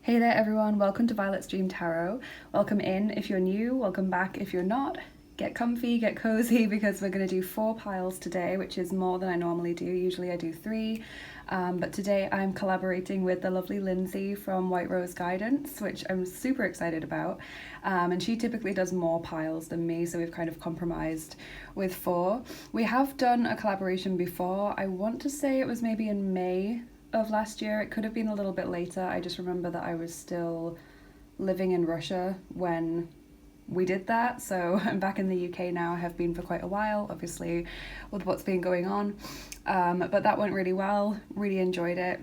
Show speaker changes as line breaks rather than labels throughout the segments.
Hey there everyone, welcome to Violet's Dream Tarot. Welcome in if you're new, welcome back if you're not. Get comfy, get cozy, because we're going to do 4 piles today, which is more than I normally do. Usually I do 3, but today I'm collaborating with the lovely Lindsay from White Rose Guidance, which I'm super excited about. And she typically does more piles than me, so we've kind of compromised with 4. We have done a collaboration before. I want to say it was maybe in May of last year. It could have been a little bit later. I just remember that I was still living in Russia when we did that, so I'm back in the UK now. I have been for quite a while, obviously with what's been going on, but that went really well. Really enjoyed it.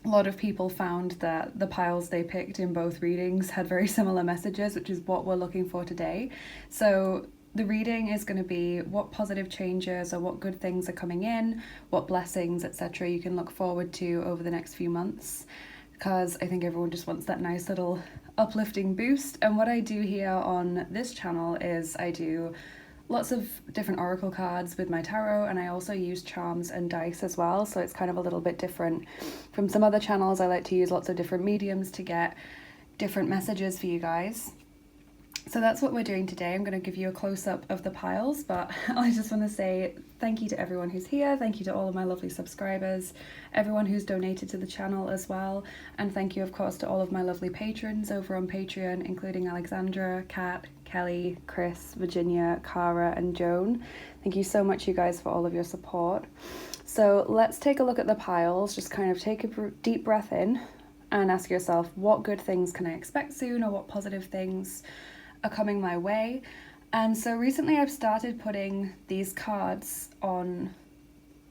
A lot of people found that the piles they picked in both readings had very similar messages, which is what we're looking for today. So the reading is going to be what positive changes or what good things are coming in, what blessings, etc. you can look forward to over the next few months, because I think everyone just wants that nice little uplifting boost. And what I do here on this channel is I do lots of different oracle cards with my tarot, and I also use charms and dice as well, so it's kind of a little bit different from some other channels. I like to use lots of different mediums to get different messages for you guys. So that's what we're doing today. I'm going to give you a close-up of the piles, but I just want to say thank you to everyone who's here. Thank you to all of my lovely subscribers, everyone who's donated to the channel as well. And thank you, of course, to all of my lovely patrons over on Patreon, including Alexandra, Kat, Kelly, Chris, Virginia, Cara, and Joan. Thank you so much, you guys, for all of your support. So let's take a look at the piles. Just kind of take a deep breath in and ask yourself, what good things can I expect soon, or what positive things are coming my way. And so recently I've started putting these cards on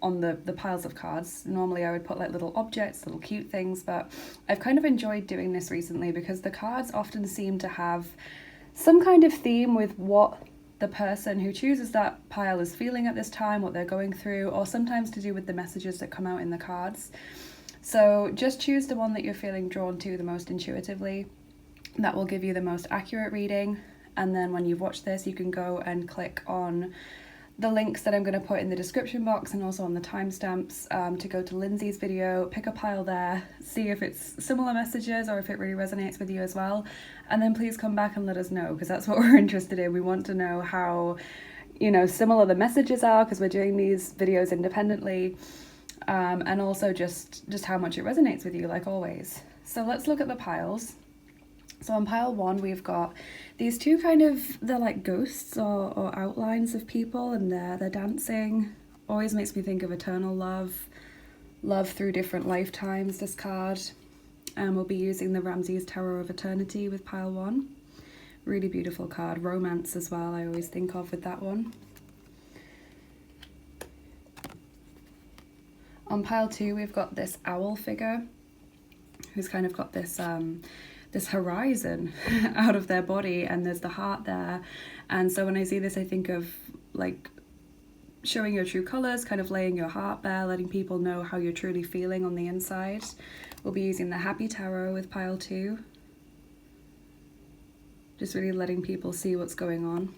the piles of cards. Normally I would put like little objects, little cute things, but I've kind of enjoyed doing this recently because the cards often seem to have some kind of theme with what the person who chooses that pile is feeling at this time, what they're going through, or sometimes to do with the messages that come out in the cards. So just choose the one that you're feeling drawn to the most intuitively. That will give you the most accurate reading, and then when you've watched this you can go and click on the links that I'm going to put in the description box and also on the timestamps to go to Lindsay's video, pick a pile there, see if it's similar messages or if it really resonates with you as well, and then please come back and let us know, because that's what we're interested in. We want to know how, you know, similar the messages are, because we're doing these videos independently, and also just how much it resonates with you, like always. So let's look at the piles. So on pile 1 we've got these two kind of, they're like ghosts or outlines of people, and they're dancing. Always makes me think of eternal love through different lifetimes, this card. And we'll be using the Ramses Tarot of Eternity with pile 1. Really beautiful card. Romance as well, I always think of with that one. On pile 2 we've got this owl figure who's kind of got this this horizon out of their body, and there's the heart there. And so when I see this I think of like showing your true colors, kind of laying your heart bare, letting people know how you're truly feeling on the inside. We'll be using the Happy Tarot with pile 2. Just really letting people see what's going on,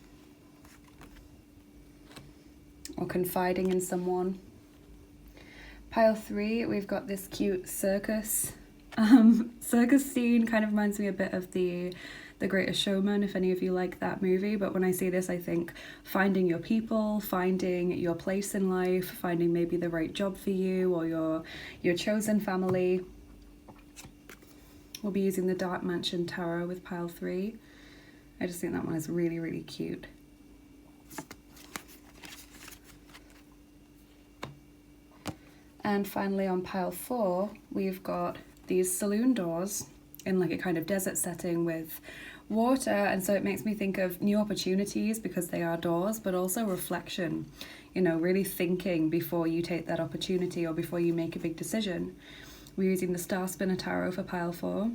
or confiding in someone. Pile 3 we've got this cute circus. Circus scene kind of reminds me a bit of the Greatest Showman, if any of you like that movie. But when I see this I think finding your people, finding your place in life, finding maybe the right job for you or your chosen family. We'll be using the Dark Mansion Tarot with pile 3. I just think that one is really, really cute. And finally on pile 4 we've got these saloon doors in like a kind of desert setting with water, and so it makes me think of new opportunities because they are doors, but also reflection, you know, really thinking before you take that opportunity or before you make a big decision. We're using the Star Spinner Tarot for pile 4.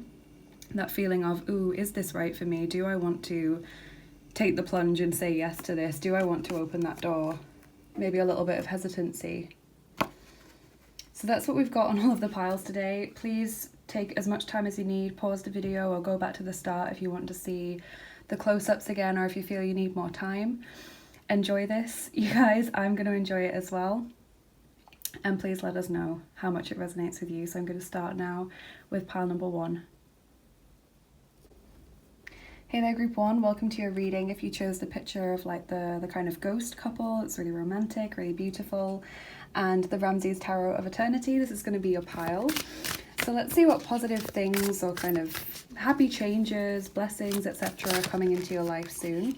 That feeling of, ooh, is this right for me? Do I want to take the plunge and say yes to this? Do I want to open that door? Maybe a little bit of hesitancy. So that's what we've got on all of the piles today. Please take as much time as you need, pause the video or go back to the start if you want to see the close-ups again, or if you feel you need more time. Enjoy this, you guys. I'm going to enjoy it as well. And please let us know how much it resonates with you. So I'm going to start now with pile number 1. Hey there, group one, welcome to your reading. If you chose the picture of like the kind of ghost couple, it's really romantic, really beautiful, and the Ramses Tarot of Eternity, this is going to be your pile. So let's see what positive things or kind of happy changes, blessings, etc. are coming into your life soon.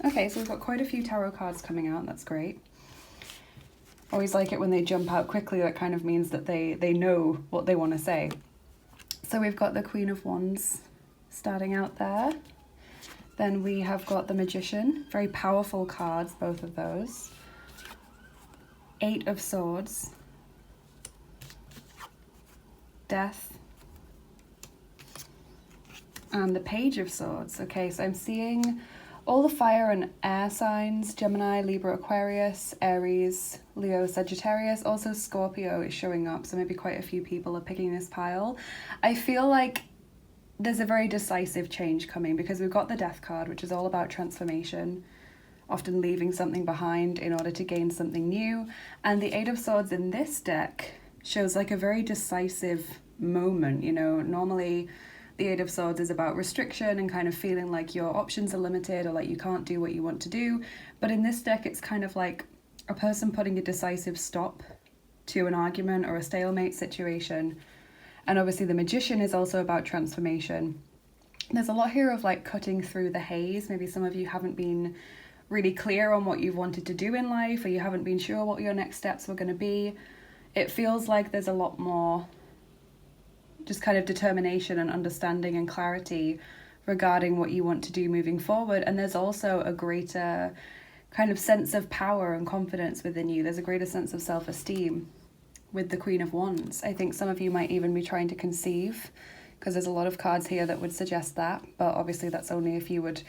Okay, so we've got quite a few tarot cards coming out, that's great. Always like it when they jump out quickly, that kind of means that they know what they want to say. So we've got the Queen of Wands starting out there. Then we have got the Magician, very powerful cards, both of those. Eight of Swords. Death. And the Page of Swords. Okay, so I'm seeing all the fire and air signs: Gemini, Libra, Aquarius, Aries, Leo, Sagittarius. Also Scorpio is showing up, so maybe quite a few people are picking this pile. I feel like there's a very decisive change coming because we've got the Death card, which is all about transformation, often leaving something behind in order to gain something new. And the Eight of Swords in this deck shows like a very decisive moment. You know, normally the Eight of Swords is about restriction and kind of feeling like your options are limited or like you can't do what you want to do. But in this deck, it's kind of like a person putting a decisive stop to an argument or a stalemate situation. And obviously the Magician is also about transformation. There's a lot here of like cutting through the haze. Maybe some of you haven't been really clear on what you've wanted to do in life, or you haven't been sure what your next steps were going to be. It feels like there's a lot more just kind of determination and understanding and clarity regarding what you want to do moving forward. And there's also a greater kind of sense of power and confidence within you. There's a greater sense of self-esteem with the Queen of Wands. I think some of you might even be trying to conceive, because there's a lot of cards here that would suggest that, but obviously that's only if you would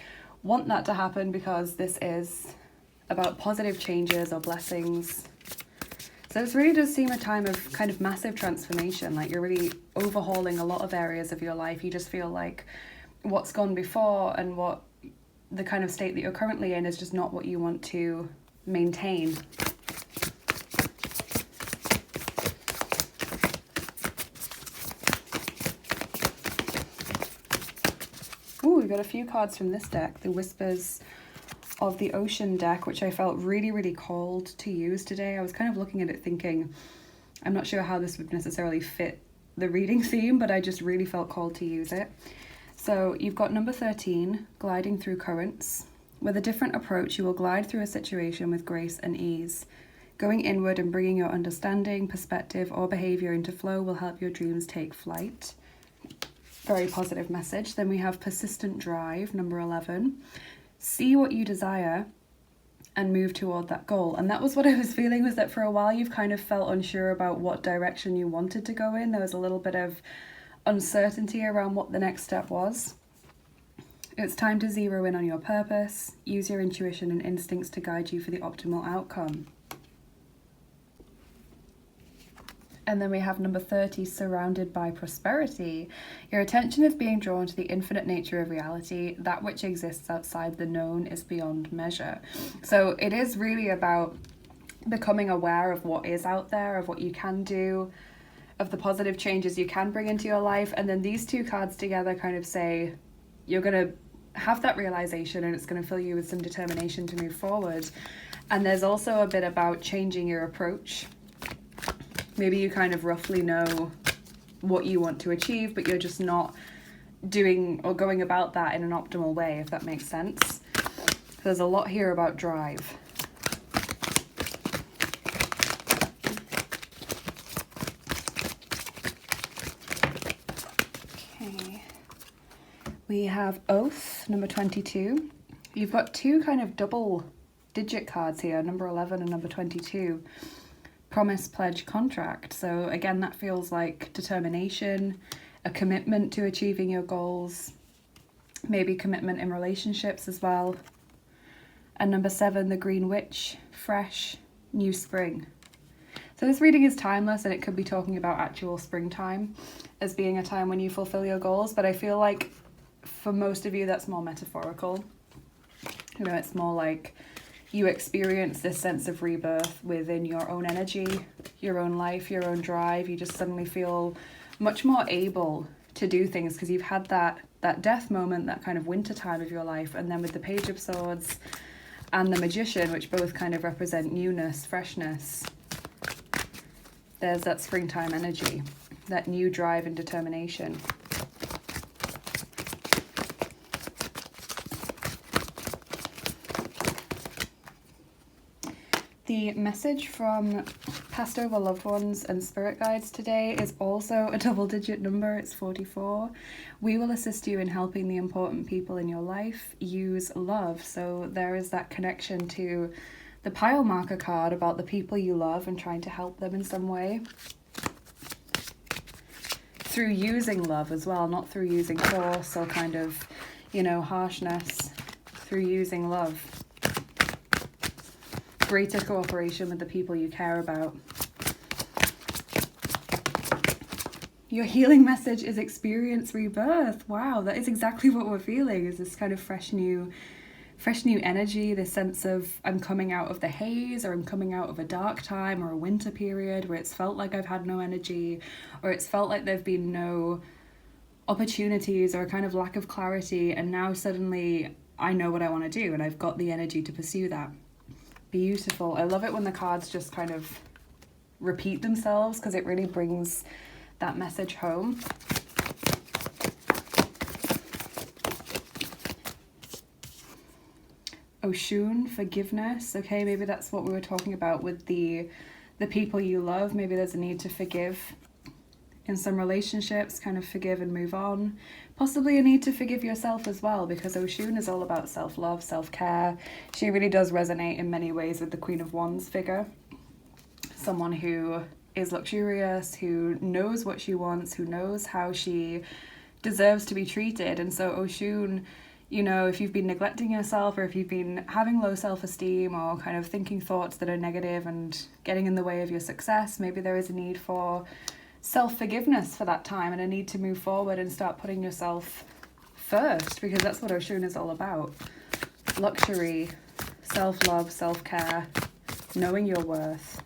want that to happen, because this is about positive changes or blessings. So this really does seem a time of kind of massive transformation, like you're really overhauling a lot of areas of your life. You just feel like what's gone before and what the kind of state that you're currently in is just not what you want to maintain. Ooh, we've got a few cards from this deck. The Whispers of the Ocean deck, which I felt really, really called to use today. I was kind of looking at it thinking, I'm not sure how this would necessarily fit the reading theme, but I just really felt called to use it. So you've got number 13, gliding through currents. With a different approach, you will glide through a situation with grace and ease. Going inward and bringing your understanding, perspective, or behavior into flow will help your dreams take flight. Very positive message. Then we have persistent drive, number 11. See what you desire and move toward that goal. And that was what I was feeling, was that for a while you've kind of felt unsure about what direction you wanted to go in. There was a little bit of uncertainty around what the next step was. It's time to zero in on your purpose. Use your intuition and instincts to guide you for the optimal outcome. And then we have number 30, surrounded by prosperity. Your attention is being drawn to the infinite nature of reality. That which exists outside the known is beyond measure. So it is really about becoming aware of what is out there, of what you can do, of the positive changes you can bring into your life. And then these two cards together kind of say you're going to have that realization and it's going to fill you with some determination to move forward. And there's also a bit about changing your approach. Maybe you kind of roughly know what you want to achieve, but you're just not doing or going about that in an optimal way, if that makes sense. There's a lot here about drive. Okay. We have Oath, number 22. You've got two kind of double digit cards here, number 11 and number 22. Promise, pledge, contract. So again, that feels like determination, a commitment to achieving your goals, maybe commitment in relationships as well. And number 7, the Green Witch, fresh, new spring. So this reading is timeless, and it could be talking about actual springtime as being a time when you fulfill your goals, but I feel like for most of you that's more metaphorical. You know, it's more like you experience this sense of rebirth within your own energy, your own life, your own drive. You just suddenly feel much more able to do things because you've had that death moment, that kind of winter time of your life. And then with the Page of Swords and the Magician, which both kind of represent newness, freshness, there's that springtime energy, that new drive and determination. The message from passed over loved ones and spirit guides today is also a double-digit number. It's 44. We will assist you in helping the important people in your life. Use love. So there is that connection to the pile marker card about the people you love and trying to help them in some way. Through using love as well, not through using force or kind of, you know, harshness. Through using love. Greater cooperation with the people you care about. Your healing message is experience rebirth. Wow, that is exactly what we're feeling, is this kind of fresh new energy, this sense of I'm coming out of the haze, or I'm coming out of a dark time or a winter period where it's felt like I've had no energy, or it's felt like there've been no opportunities or a kind of lack of clarity, and now suddenly I know what I want to do and I've got the energy to pursue that. Beautiful. I love it when the cards just kind of repeat themselves because it really brings that message home. Oshun, forgiveness. Okay, maybe that's what we were talking about with the people you love. Maybe there's a need to forgive in some relationships, kind of forgive and move on. Possibly a need to forgive yourself as well, because Oshun is all about self-love, self-care. She really does resonate in many ways with the Queen of Wands figure. Someone who is luxurious, who knows what she wants, who knows how she deserves to be treated. And so Oshun, you know, if you've been neglecting yourself, or if you've been having low self-esteem, or kind of thinking thoughts that are negative and getting in the way of your success, maybe there is a need for self-forgiveness for that time, and a need to move forward and start putting yourself first, because that's what Oshun is all about. Luxury, self-love, self-care, knowing your worth.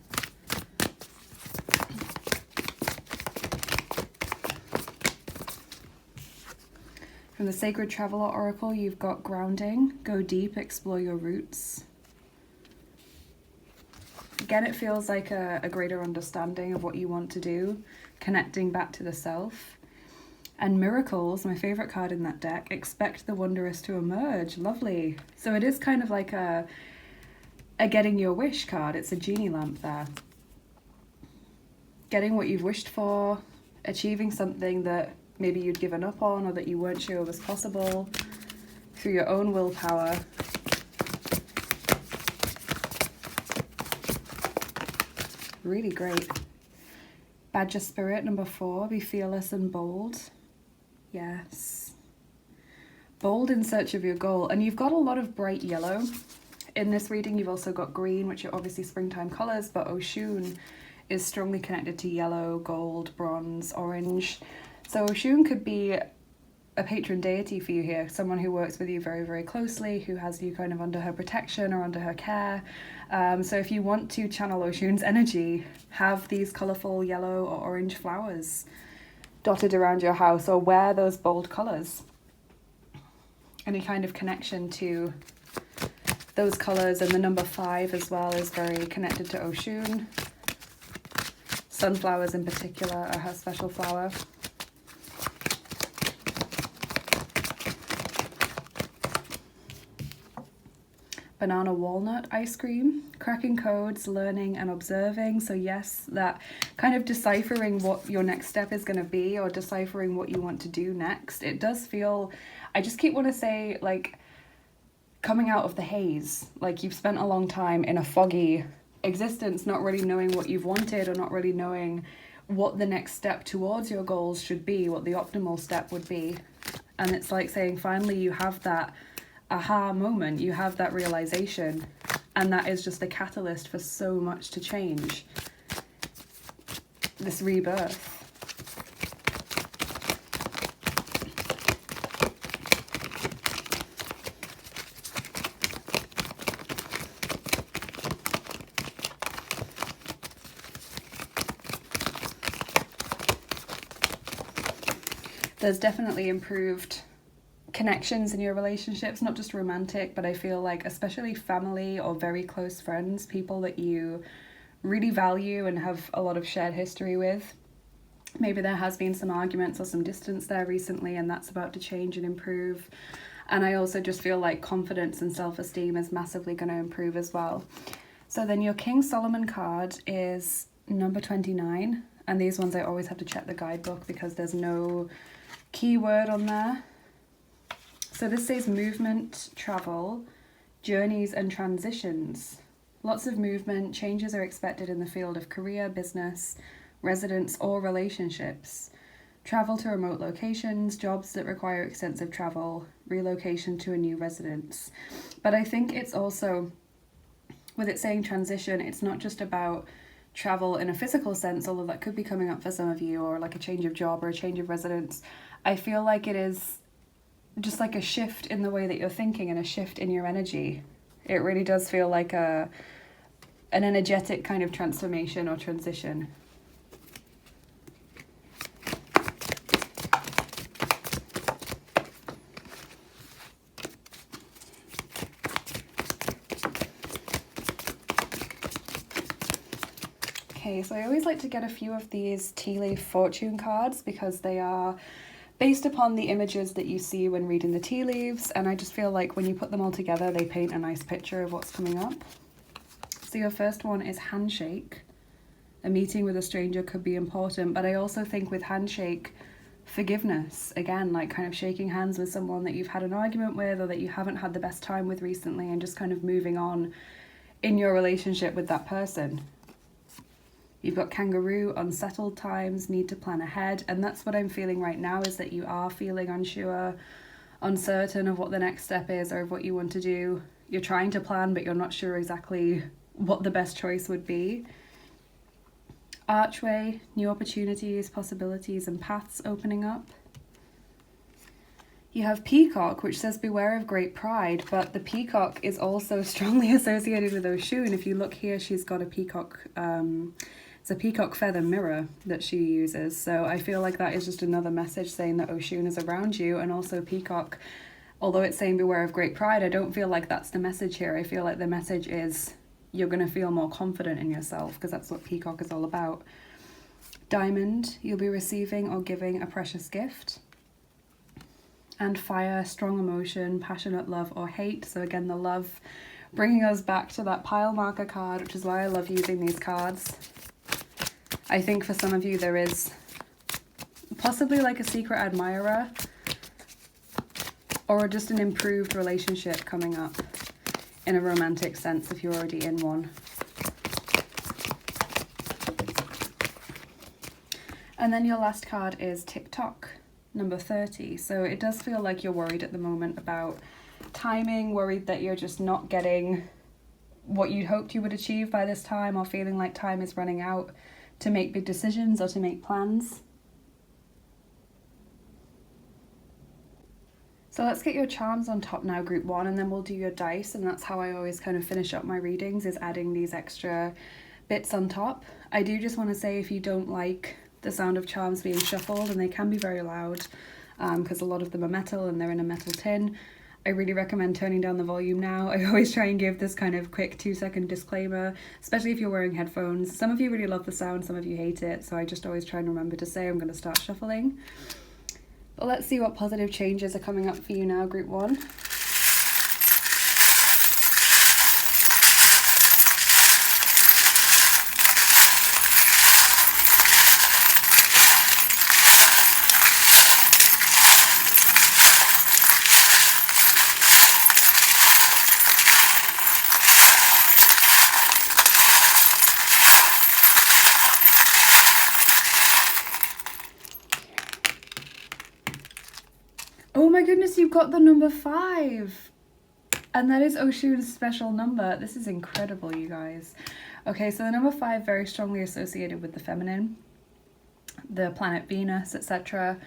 From the Sacred Traveler Oracle, you've got grounding, go deep, explore your roots. Again, it feels like a greater understanding of what you want to do, connecting back to the self. And miracles, my favorite card in that deck, expect the wondrous to emerge. Lovely. So it is kind of like a getting your wish card. It's a genie lamp there. Getting what you've wished for, achieving something that maybe you'd given up on or that you weren't sure was possible through your own willpower. Really great. Badger Spirit, number 4, be fearless and bold. Yes. Bold in search of your goal. And you've got a lot of bright yellow. In this reading, you've also got green, which are obviously springtime colours, but Oshun is strongly connected to yellow, gold, bronze, orange. So Oshun could be a patron deity for you here, someone who works with you very, very closely, who has you kind of under her protection or under her care. So if you want to channel Oshun's energy, have these colourful yellow or orange flowers dotted around your house, or wear those bold colours. Any kind of connection to those colours, and the number 5 as well is very connected to Oshun. Sunflowers in particular are her special flower. Banana walnut ice cream, cracking codes, learning and observing. So yes, that kind of deciphering what your next step is going to be, or deciphering what you want to do next. It does feel, I just keep want to say, like coming out of the haze, like you've spent a long time in a foggy existence, not really knowing what you've wanted, or not really knowing what the next step towards your goals should be, what the optimal step would be. And it's like saying finally you have that aha moment, you have that realization, and that is just a catalyst for so much to change. This rebirth. There's definitely improved connections in your relationships, not just romantic, but I feel like especially family or very close friends, people that you really value and have a lot of shared history with. Maybe there has been some arguments or some distance there recently, and that's about to change and improve. And I also just feel like confidence and self-esteem is massively going to improve as well. So then your King Solomon card is number 29. And these ones I always have to check the guidebook because there's no keyword on there. So this says movement, travel, journeys and transitions. Lots of movement, changes are expected in the field of career, business, residence or relationships. Travel to remote locations, jobs that require extensive travel, relocation to a new residence. But I think it's also, with it saying transition, it's not just about travel in a physical sense, although that could be coming up for some of you, or like a change of job or a change of residence. I feel like it is just like a shift in the way that you're thinking and a shift in your energy. It really does feel like an energetic kind of transformation or transition. Okay, so I always like to get a few of these tea leaf fortune cards because they are based upon the images that you see when reading the tea leaves, and I just feel like when you put them all together they paint a nice picture of what's coming up. So your first one is handshake. A meeting with a stranger could be important, but I also think with handshake, forgiveness. Again, like kind of shaking hands with someone that you've had an argument with or that you haven't had the best time with recently, and just kind of moving on in your relationship with that person. You've got kangaroo, unsettled times, need to plan ahead. And that's what I'm feeling right now, is that you are feeling unsure, uncertain of what the next step is or of what you want to do. You're trying to plan, but you're not sure exactly what the best choice would be. Archway, new opportunities, possibilities and paths opening up. You have peacock, which says beware of great pride, but the peacock is also strongly associated with Oshun. If you look here, she's got a peacock, it's a peacock feather mirror that she uses. So I feel like that is just another message saying that Oshun is around you. And also peacock, although it's saying beware of great pride, I don't feel like that's the message here. I feel like the message is you're going to feel more confident in yourself, because that's what peacock is all about. Diamond, you'll be receiving or giving a precious gift. And fire, strong emotion, passionate love or hate. So again, the love bringing us back to that pile marker card, which is why I love using these cards. I think for some of you there is possibly like a secret admirer or just an improved relationship coming up in a romantic sense if you're already in one. And then your last card is TikTok, number 30. So it does feel like you're worried at the moment about timing, worried that you're just not getting what you'd hoped you would achieve by this time, or feeling like time is running out to make big decisions or to make plans. So let's get your charms on top now, group one, and then we'll do your dice. And that's how I always kind of finish up my readings, is adding these extra bits on top. I do just want to say, if you don't like the sound of charms being shuffled, and they can be very loud because a lot of them are metal and they're in a metal tin, I really recommend turning down the volume now. I always try and give this kind of quick 2-second disclaimer, especially if you're wearing headphones. Some of you really love the sound, some of you hate it, so I just always try and remember to say I'm going to start shuffling. But let's see what positive changes are coming up for you now, group one. Oh my goodness, you've got the number 5. And that is Oshun's special number. This is incredible, you guys. Okay, so the number 5, very strongly associated with the feminine, the planet Venus, etc.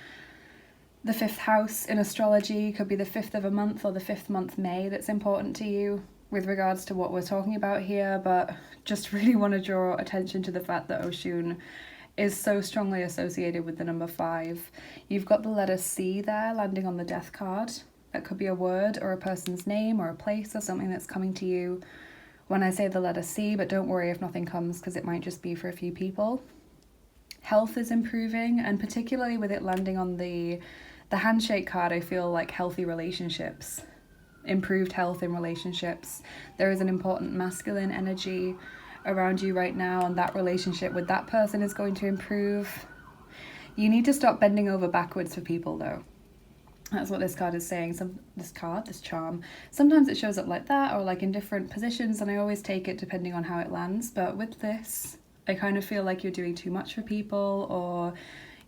The 5th house in astrology could be the 5th of a month or the 5th month May that's important to you with regards to what we're talking about here, but just really want to draw attention to the fact that Oshun is so strongly associated with the number 5. You've got the letter C there landing on the death card. That could be a word or a person's name or a place or something that's coming to you when I say the letter C, but don't worry if nothing comes, because it might just be for a few people. Health is improving, and particularly with it landing on the handshake card, I feel like healthy relationships, improved health in relationships. There is an important masculine energy around you right now, and that relationship with that person is going to improve. You need to stop bending over backwards for people, though. That's what this card is saying. This charm, sometimes it shows up like that or like in different positions, and I always take it depending on how it lands. But with this, I kind of feel like you're doing too much for people, or,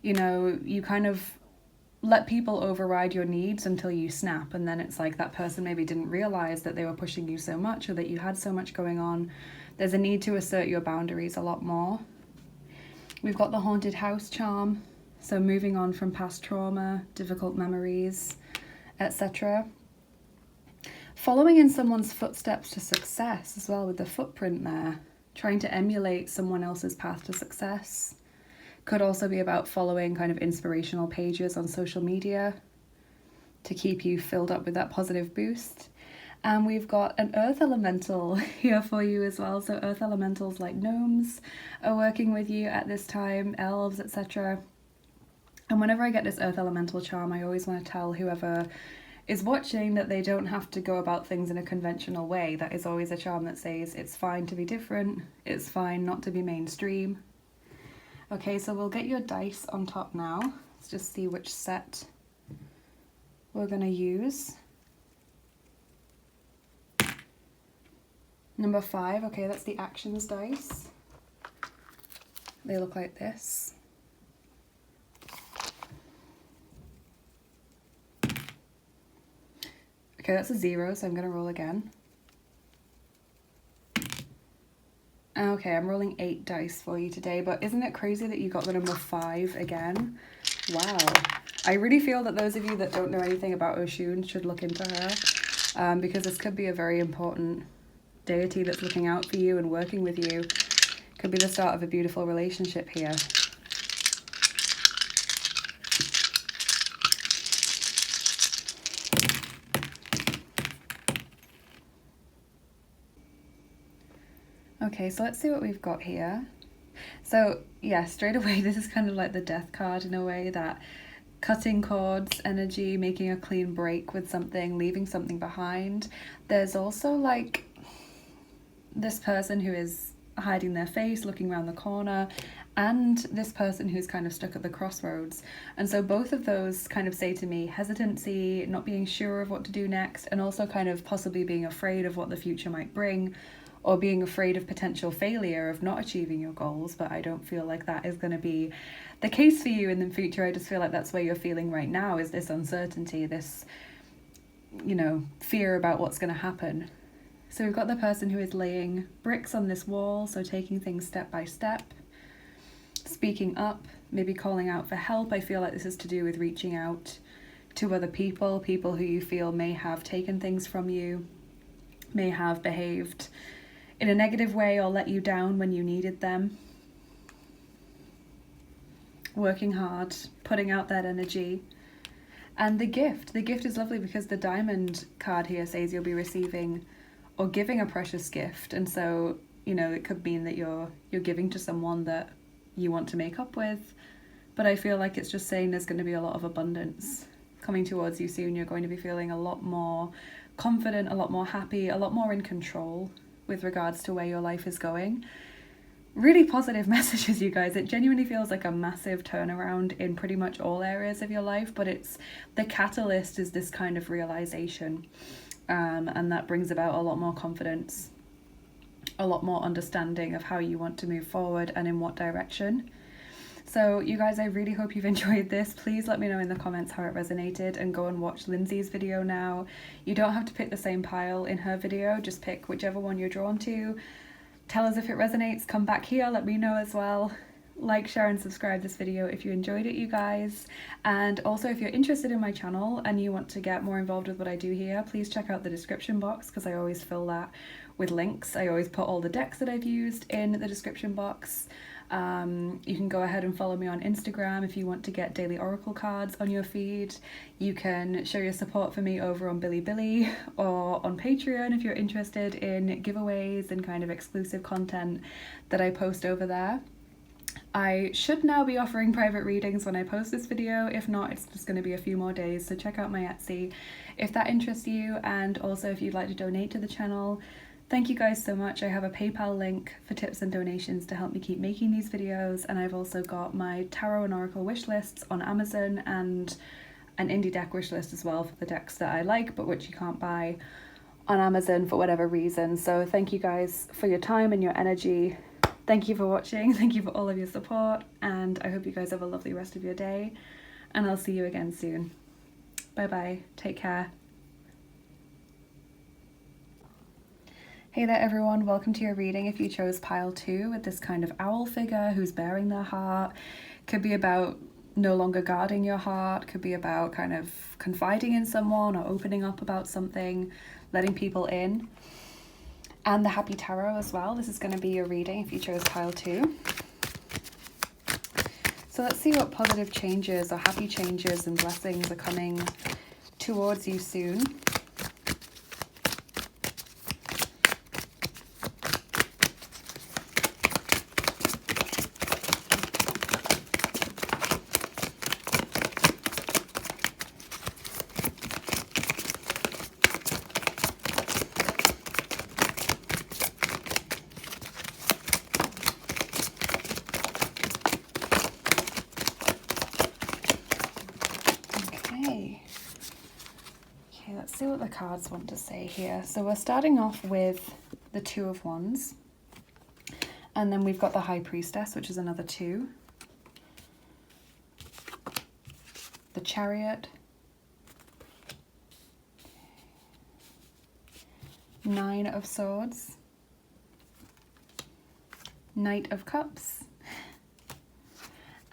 you know, you kind of let people override your needs until you snap, and then it's like that person maybe didn't realize that they were pushing you so much, or that you had so much going on. There's a need to assert your boundaries a lot more. We've got the haunted house charm. So moving on from past trauma, difficult memories, etc. Following in someone's footsteps to success as well, with the footprint there. Trying to emulate someone else's path to success. Could also be about following kind of inspirational pages on social media to keep you filled up with that positive boost. And we've got an earth elemental here for you as well. So earth elementals like gnomes are working with you at this time, elves, etc. And whenever I get this earth elemental charm, I always want to tell whoever is watching that they don't have to go about things in a conventional way. That is always a charm that says it's fine to be different, it's fine not to be mainstream. Okay, so we'll get your dice on top now. Let's just see which set we're going to use. Number 5, okay, that's the actions dice. They look like this. Okay, that's a 0, so I'm going to roll again. Okay, I'm rolling 8 dice for you today, but isn't it crazy that you got the number 5 again? Wow. I really feel that those of you that don't know anything about Oshun should look into her, because this could be a very important deity that's looking out for you and working with you. Could be the start of a beautiful relationship here. Okay, so let's see what we've got here. So yeah, straight away, this is kind of like the death card in a way, that cutting cords energy, making a clean break with something, leaving something behind. There's also like this person who is hiding their face, looking around the corner, and this person who's kind of stuck at the crossroads. And so both of those kind of say to me hesitancy, not being sure of what to do next, and also kind of possibly being afraid of what the future might bring, or being afraid of potential failure of not achieving your goals. But I don't feel like that is going to be the case for you in the future. I just feel like that's where you're feeling right now, is this uncertainty, this, you know, fear about what's going to happen. So we've got the person who is laying bricks on this wall, so taking things step by step, speaking up, maybe calling out for help. I feel like this is to do with reaching out to other people, people who you feel may have taken things from you, may have behaved in a negative way or let you down when you needed them. Working hard, putting out that energy. And the gift is lovely, because the diamond card here says you'll be receiving or giving a precious gift. And so, you know, it could mean that you're giving to someone that you want to make up with. But I feel like it's just saying there's going to be a lot of abundance coming towards you soon. You're going to be feeling a lot more confident, a lot more happy, a lot more in control with regards to where your life is going. Really positive messages, you guys. It genuinely feels like a massive turnaround in pretty much all areas of your life, but it's the catalyst is this kind of realization, and that brings about a lot more confidence, a lot more understanding of how you want to move forward and in what direction. So you guys, I really hope you've enjoyed this. Please let me know in the comments how it resonated, and go and watch Lindsay's video now. You don't have to pick the same pile in her video, just pick whichever one you're drawn to. Tell us if it resonates, come back here, let me know as well. Like, share and subscribe this video if you enjoyed it, you guys. And also, if you're interested in my channel and you want to get more involved with what I do here, please check out the description box, because I always fill that with links. I always put all the decks that I've used in the description box. You can go ahead and follow me on Instagram if you want to get daily oracle cards on your feed. You can show your support for me over on Bilibili or on Patreon if you're interested in giveaways and kind of exclusive content that I post over there. I should now be offering private readings when I post this video. If not, it's just going to be a few more days, so check out my Etsy if that interests you, and also if you'd like to donate to the channel. Thank you guys so much. I have a PayPal link for tips and donations to help me keep making these videos, and I've also got my tarot and oracle wish lists on Amazon and an indie deck wish list as well for the decks that I like but which you can't buy on Amazon for whatever reason. So thank you guys for your time and your energy. Thank you for watching, thank you for all of your support, and I hope you guys have a lovely rest of your day, and I'll see you again soon. Bye bye, take care. Hey there everyone, welcome to your reading if you chose pile 2 with this kind of owl figure who's bearing their heart. Could be about no longer guarding your heart, could be about kind of confiding in someone or opening up about something, letting people in. And the Happy Tarot as well. This is going to be your reading if you chose pile 2. So let's see what positive changes or happy changes and blessings are coming towards you soon. Okay, let's see what the cards want to say here. So we're starting off with the 2 of Wands, and then we've got the High Priestess, which is another 2, the Chariot, 9 of Swords, Knight of Cups,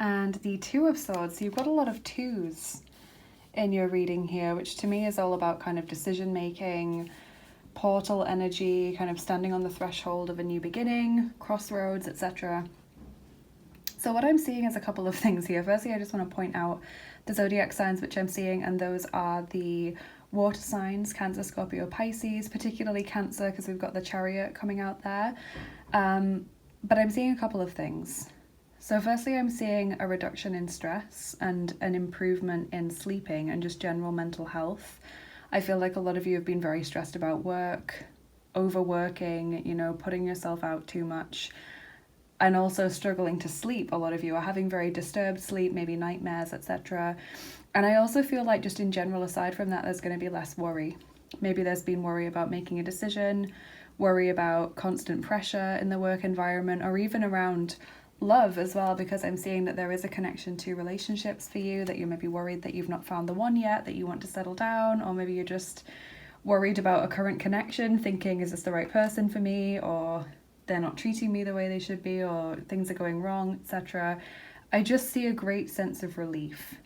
and the 2 of Swords. So you've got a lot of 2s in your reading here, which to me is all about kind of decision making, portal energy, kind of standing on the threshold of a new beginning, crossroads, etc. So what I'm seeing is a couple of things here. Firstly, I just want to point out the zodiac signs which I'm seeing, and those are the water signs, Cancer, Scorpio, Pisces, particularly Cancer because we've got the Chariot coming out there. But I'm seeing a couple of things. So firstly, I'm seeing a reduction in stress and an improvement in sleeping and just general mental health. I feel like a lot of you have been very stressed about work, overworking, you know, putting yourself out too much, and also struggling to sleep. A lot of you are having very disturbed sleep, maybe nightmares, etc. And I also feel like just in general, aside from that, there's going to be less worry. Maybe there's been worry about making a decision, worry about constant pressure in the work environment, or even around love as well, because I'm seeing that there is a connection to relationships for you, that you may be worried that you've not found the one yet, that you want to settle down, or maybe you're just worried about a current connection, thinking, is this the right person for me, or they're not treating me the way they should be, or things are going wrong, etc. I just see a great sense of relief,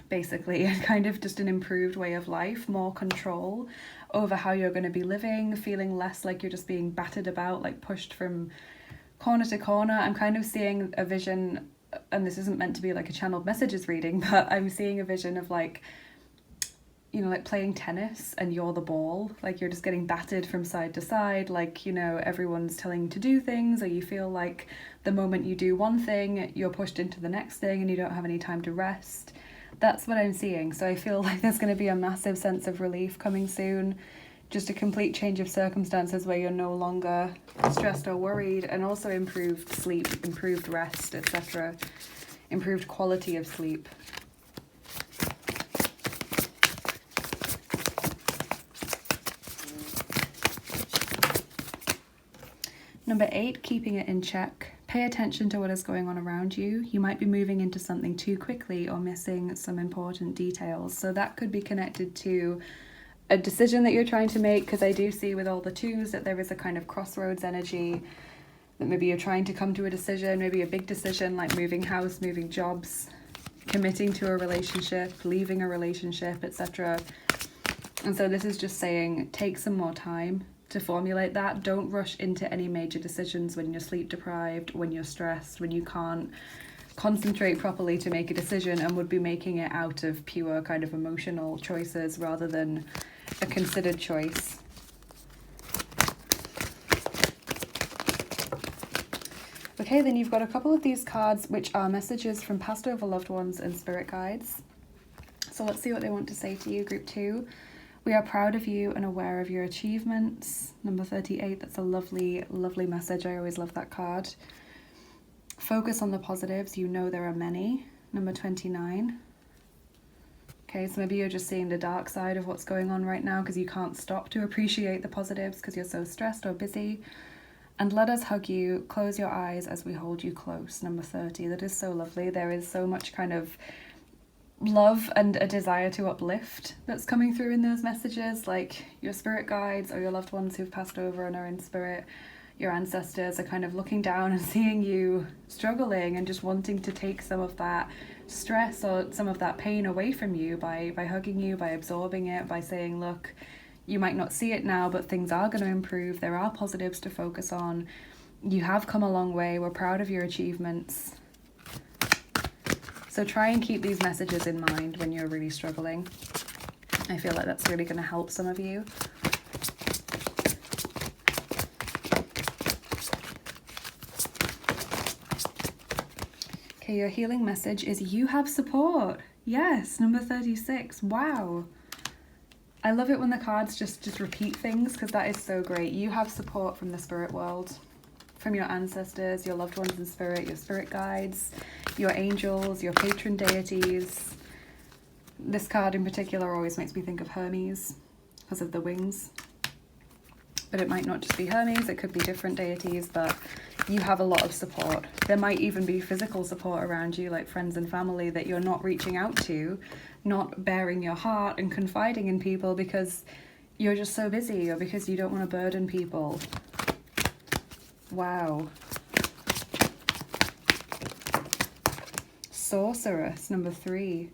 basically, and kind of just an improved way of life, more control over how you're going to be living, feeling less like you're just being battered about, like pushed from corner to corner. I'm kind of seeing a vision, and this isn't meant to be like a channeled messages reading, but I'm seeing a vision of like, you know, like playing tennis and you're the ball, like you're just getting battered from side to side, like, you know, everyone's telling you to do things, or you feel like the moment you do one thing, you're pushed into the next thing and you don't have any time to rest. That's what I'm seeing. So I feel like there's going to be a massive sense of relief coming soon. Just a complete change of circumstances where you're no longer stressed or worried, and also improved sleep, improved rest, etc. Improved quality of sleep. Number 8, keeping it in check. Pay attention to what is going on around you. You might be moving into something too quickly or missing some important details. So that could be connected to a decision that you're trying to make, because I do see with all the 2s that there is a kind of crossroads energy, that maybe you're trying to come to a decision, maybe a big decision like moving house, moving jobs, committing to a relationship, leaving a relationship, etc. And so this is just saying, take some more time, to formulate that. Don't rush into any major decisions when you're sleep deprived, when you're stressed, when you can't concentrate properly to make a decision, and would be making it out of pure kind of emotional choices rather than a considered choice. Okay, then you've got a couple of these cards which are messages from past over loved ones and spirit guides. So let's see what they want to say to you, group 2. We are proud of you and aware of your achievements. Number 38, that's a lovely, lovely message. I always love that card. Focus on the positives. You know there are many. Number 29. Okay, so maybe you're just seeing the dark side of what's going on right now because you can't stop to appreciate the positives because you're so stressed or busy. And let us hug you. Close your eyes as we hold you close. Number 30. That is so lovely. There is so much kind of love and a desire to uplift that's coming through in those messages, like your spirit guides or your loved ones who've passed over and are in spirit. Your ancestors are kind of looking down and seeing you struggling and just wanting to take some of that stress or some of that pain away from you by hugging you, by absorbing it, by saying, look, you might not see it now, but things are going to improve. There are positives to focus on. You have come a long way. We're proud of your achievements. So try and keep these messages in mind when you're really struggling. I feel like that's really going to help some of you. Okay, your healing message is you have support. Yes, number 36. Wow. I love it when the cards just repeat things because that is so great. You have support from the spirit world, from your ancestors, your loved ones in spirit, your spirit guides, your angels, your patron deities. This card in particular always makes me think of Hermes because of the wings. But it might not just be Hermes, it could be different deities, but you have a lot of support. There might even be physical support around you, like friends and family that you're not reaching out to, not bearing your heart and confiding in people because you're just so busy or because you don't want to burden people. Wow. Sorceress, number 3.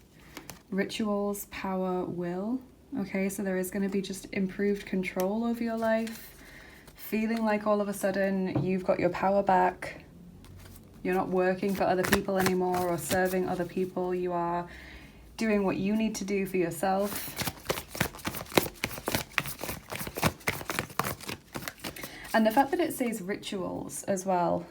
Rituals, power, will. Okay, so there is going to be just improved control over your life. Feeling like all of a sudden you've got your power back. You're not working for other people anymore or serving other people. You are doing what you need to do for yourself. And the fact that it says rituals as well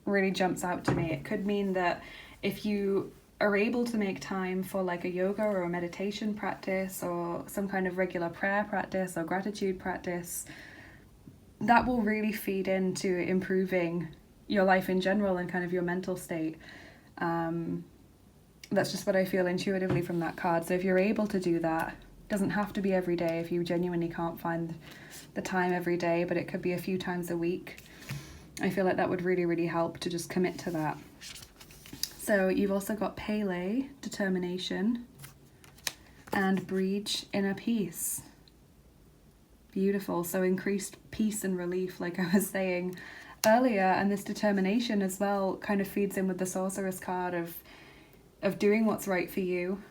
really jumps out to me. It could mean that if you are able to make time for like a yoga or a meditation practice or some kind of regular prayer practice or gratitude practice, that will really feed into improving your life in general and kind of your mental state. That's just what I feel intuitively from that card. So if you're able to do that, doesn't have to be every day if you genuinely can't find the time every day, but it could be a few times a week. I feel like that would really, really help to just commit to that. So you've also got Pele, determination, and Breach, inner peace. Beautiful. So increased peace and relief, like I was saying earlier, and this determination as well kind of feeds in with the sorceress card of doing what's right for you,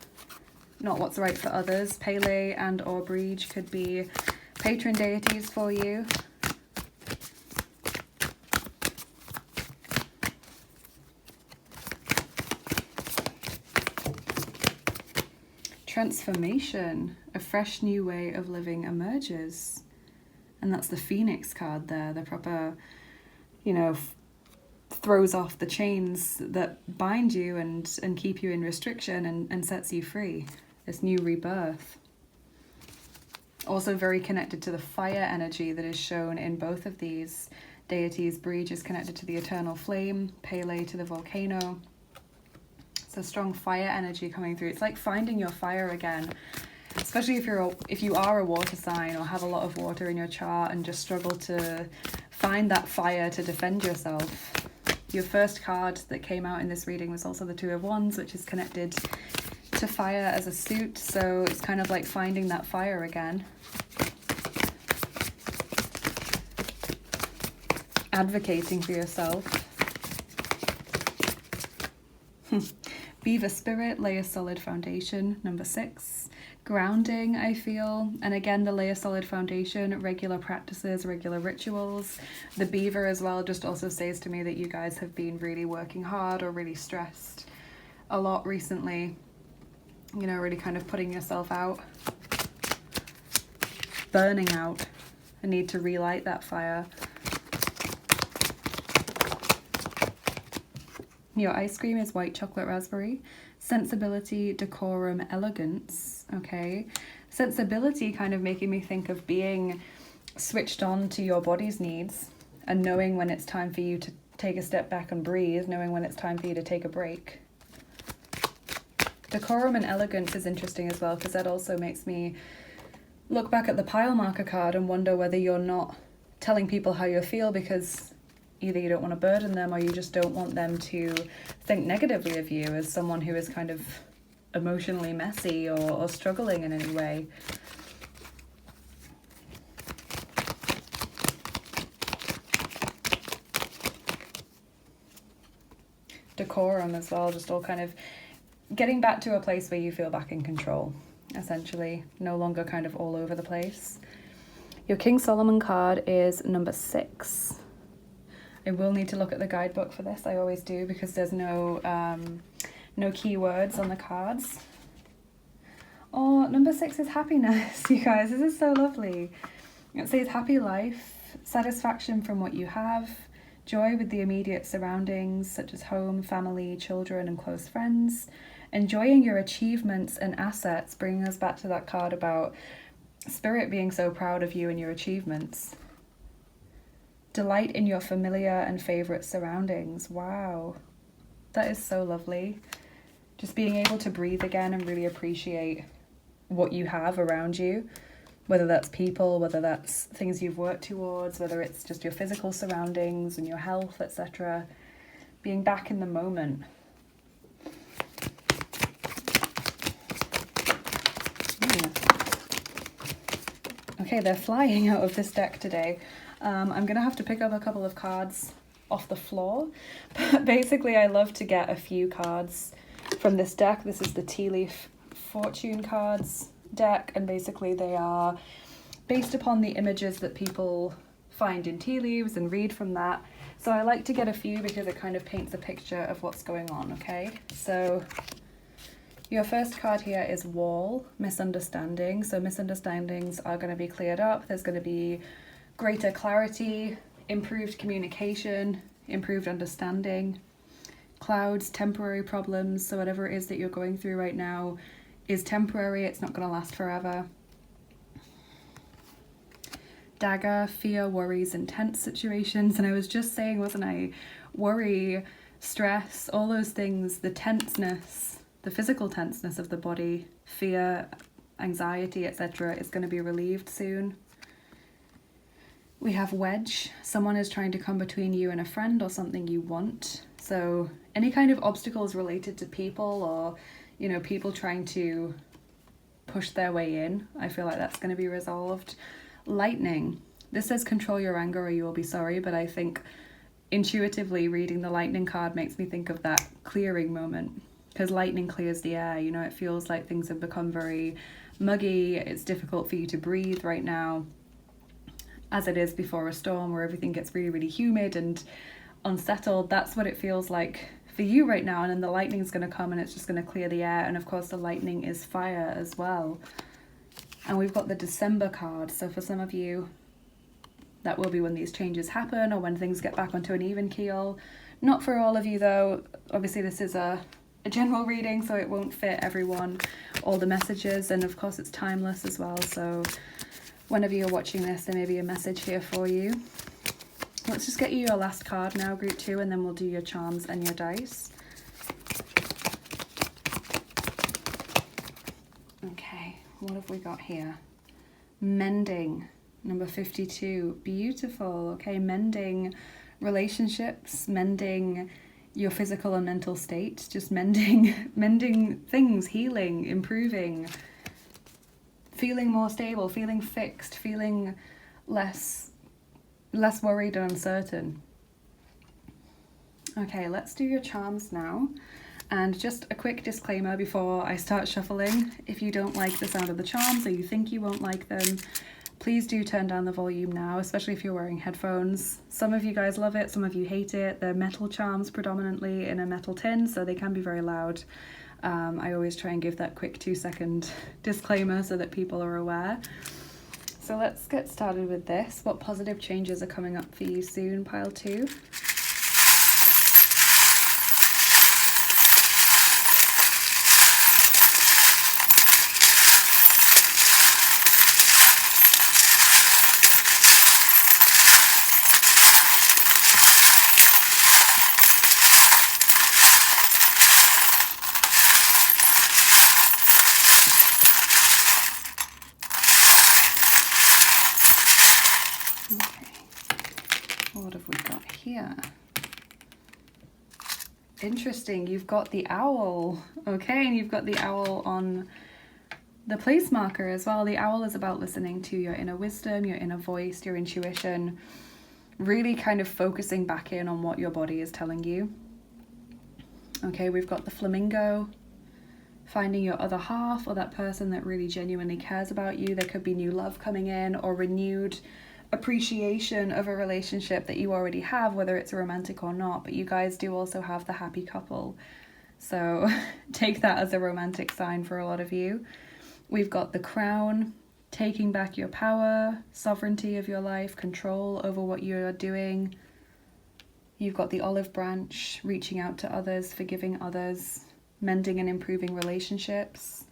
not what's right for others. Pele and or Breach could be patron deities for you. Transformation, a fresh new way of living emerges. And that's the Phoenix card there, the proper, throws off the chains that bind you and keep you in restriction and sets you free. This new rebirth. Also very connected to the fire energy that is shown in both of these deities. Breach is connected to the eternal flame, Pele to the volcano. So strong fire energy coming through. It's like finding your fire again, especially if you are a water sign or have a lot of water in your chart and just struggle to find that fire to defend yourself. Your first card that came out in this reading was also the Two of Wands, which is connected to fire as a suit. So it's kind of like finding that fire again. Advocating for yourself. Be the spirit, lay a solid foundation. Number 6. grounding, I feel. And again, the lay a solid foundation, regular practices, regular rituals. The beaver as well just also says to me that you guys have been really working hard or really stressed a lot recently, you know, really kind of putting yourself out, burning out, a need to relight that fire. Your ice cream is white chocolate raspberry. Sensibility, decorum, elegance. Okay. Sensibility kind of making me think of being switched on to your body's needs and knowing when it's time for you to take a step back and breathe, knowing when it's time for you to take a break. Decorum and elegance is interesting as well, because that also makes me look back at the pile marker card and wonder whether you're not telling people how you feel because either you don't want to burden them or you just don't want them to think negatively of you as someone who is kind of emotionally messy or struggling in any way. Decorum as well, just all kind of getting back to a place where you feel back in control, essentially, no longer kind of all over the place. Your King Solomon card is number 6. I will need to look at the guidebook for this, I always do, because there's no keywords on the cards. Oh, number 6 is happiness, you guys, this is so lovely. It says happy life, satisfaction from what you have, joy with the immediate surroundings, such as home, family, children, and close friends, enjoying your achievements and assets, bringing us back to that card about Spirit being so proud of you and your achievements. Delight in your familiar and favourite surroundings. Wow, that is so lovely. Just being able to breathe again and really appreciate what you have around you, whether that's people, whether that's things you've worked towards, whether it's just your physical surroundings and your health, etc. Being back in the moment. Okay, they're flying out of this deck today. I'm going to have to pick up a couple of cards off the floor, but basically I love to get a few cards from this deck. This is the Tea Leaf Fortune cards deck, and basically they are based upon the images that people find in tea leaves and read from that. So I like to get a few because it kind of paints a picture of what's going on, okay? So your first card here is Wall, misunderstanding. So misunderstandings are going to be cleared up. There's going to be greater clarity, improved communication, improved understanding. Clouds, temporary problems. So whatever it is that you're going through right now is temporary. It's not going to last forever. Dagger, fear, worries, and tense situations. And I was just saying, wasn't I, worry, stress, all those things, the tenseness, the physical tenseness of the body, fear, anxiety, etc. is going to be relieved soon. We have Wedge. Someone is trying to come between you and a friend or something you want. So any kind of obstacles related to people or, you know, people trying to push their way in, I feel like that's going to be resolved. Lightning. This says control your anger or you will be sorry, but I think intuitively reading the lightning card makes me think of that clearing moment, because lightning clears the air. You know, it feels like things have become very muggy. It's difficult for you to breathe right now, as it is before a storm where everything gets really, really humid and unsettled. That's what it feels like for you right now. And then the lightning's going to come and it's just going to clear the air. And of course the lightning is fire as well. And we've got the December card. So for some of you, that will be when these changes happen or when things get back onto an even keel. Not for all of you though. Obviously this is a general reading, so it won't fit everyone, all the messages. And of course it's timeless as well. So whenever you're watching this, there may be a message here for you. Let's just get you your last card now, group 2, and then we'll do your charms and your dice. Okay, what have we got here? Mending, number 52. Beautiful. Okay, mending relationships, mending your physical and mental state, just mending things, healing, improving, feeling more stable, feeling fixed, feeling less worried and uncertain. Okay, let's do your charms now. And just a quick disclaimer before I start shuffling, if you don't like the sound of the charms or you think you won't like them, please do turn down the volume now, especially if you're wearing headphones. Some of you guys love it, some of you hate it. They're metal charms predominantly in a metal tin, so they can be very loud. I always try and give that quick 2-second disclaimer so that people are aware. So let's get started with this. What positive changes are coming up for you soon, pile 2? What have we got here? Interesting, you've got the owl. Okay, and you've got the owl on the place marker as well. The owl is about listening to your inner wisdom, your inner voice, your intuition, really kind of focusing back in on what your body is telling you. Okay, we've got the flamingo, finding your other half or that person that really genuinely cares about you. There could be new love coming in or renewed appreciation of a relationship that you already have, whether it's romantic or not, but you guys do also have the happy couple. So take that as a romantic sign for a lot of you. We've got the crown, taking back your power, sovereignty of your life, control over what you are doing. You've got the olive branch, reaching out to others, forgiving others, mending and improving relationships.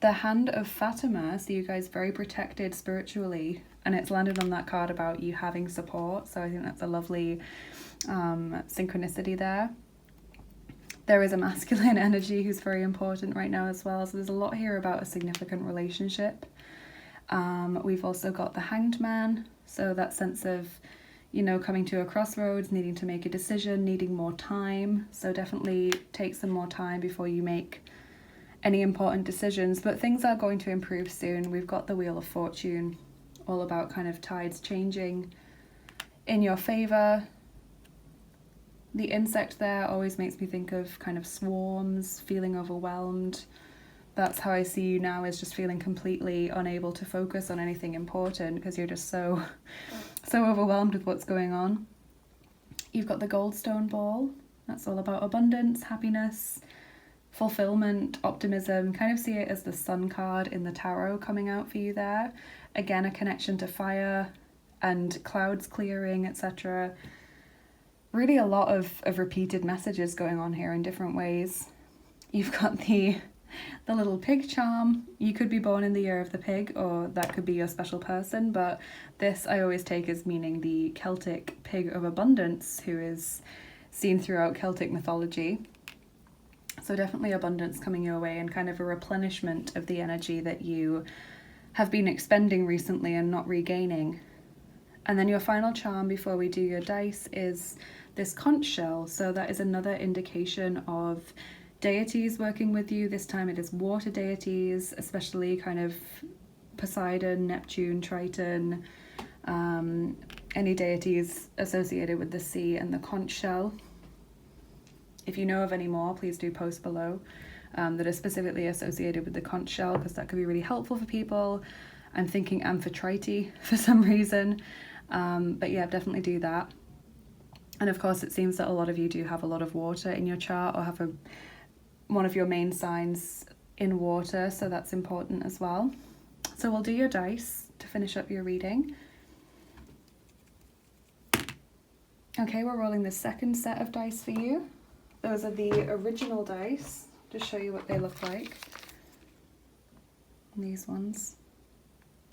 The hand of Fatima, so you guys very protected spiritually, and it's landed on that card about you having support, so I think that's a lovely synchronicity there. There is a masculine energy who's very important right now as well, so there's a lot here about a significant relationship. We've also got the Hanged Man, so that sense of, you know, coming to a crossroads, needing to make a decision, needing more time, so definitely take some more time before you make any important decisions, but things are going to improve soon. We've got the Wheel of Fortune, all about kind of tides changing in your favor. The insect there always makes me think of kind of swarms, feeling overwhelmed. That's how I see you now, is just feeling completely unable to focus on anything important because you're just so overwhelmed with what's going on. You've got the Goldstone Ball. That's all about abundance, happiness, fulfillment, optimism. Kind of see it as the Sun card in the tarot coming out for you there. Again, a connection to fire and clouds clearing, etc. Really a lot of repeated messages going on here in different ways. You've got the little pig charm. You could be born in the year of the pig, or that could be your special person, but this I always take as meaning the Celtic pig of abundance, who is seen throughout Celtic mythology. So definitely abundance coming your way and kind of a replenishment of the energy that you have been expending recently and not regaining. And then your final charm before we do your dice is this conch shell. So that is another indication of deities working with you. This time it is water deities, especially kind of Poseidon, Neptune, Triton, any deities associated with the sea and the conch shell. If you know of any more, please do post below that are specifically associated with the conch shell, because that could be really helpful for people. I'm thinking Amphitrite for some reason, but yeah, definitely do that. And of course, it seems that a lot of you do have a lot of water in your chart, or have one of your main signs in water, so that's important as well. So we'll do your dice to finish up your reading. Okay, we're rolling the second set of dice for you. Those are the original dice, to show you what they look like. And these ones.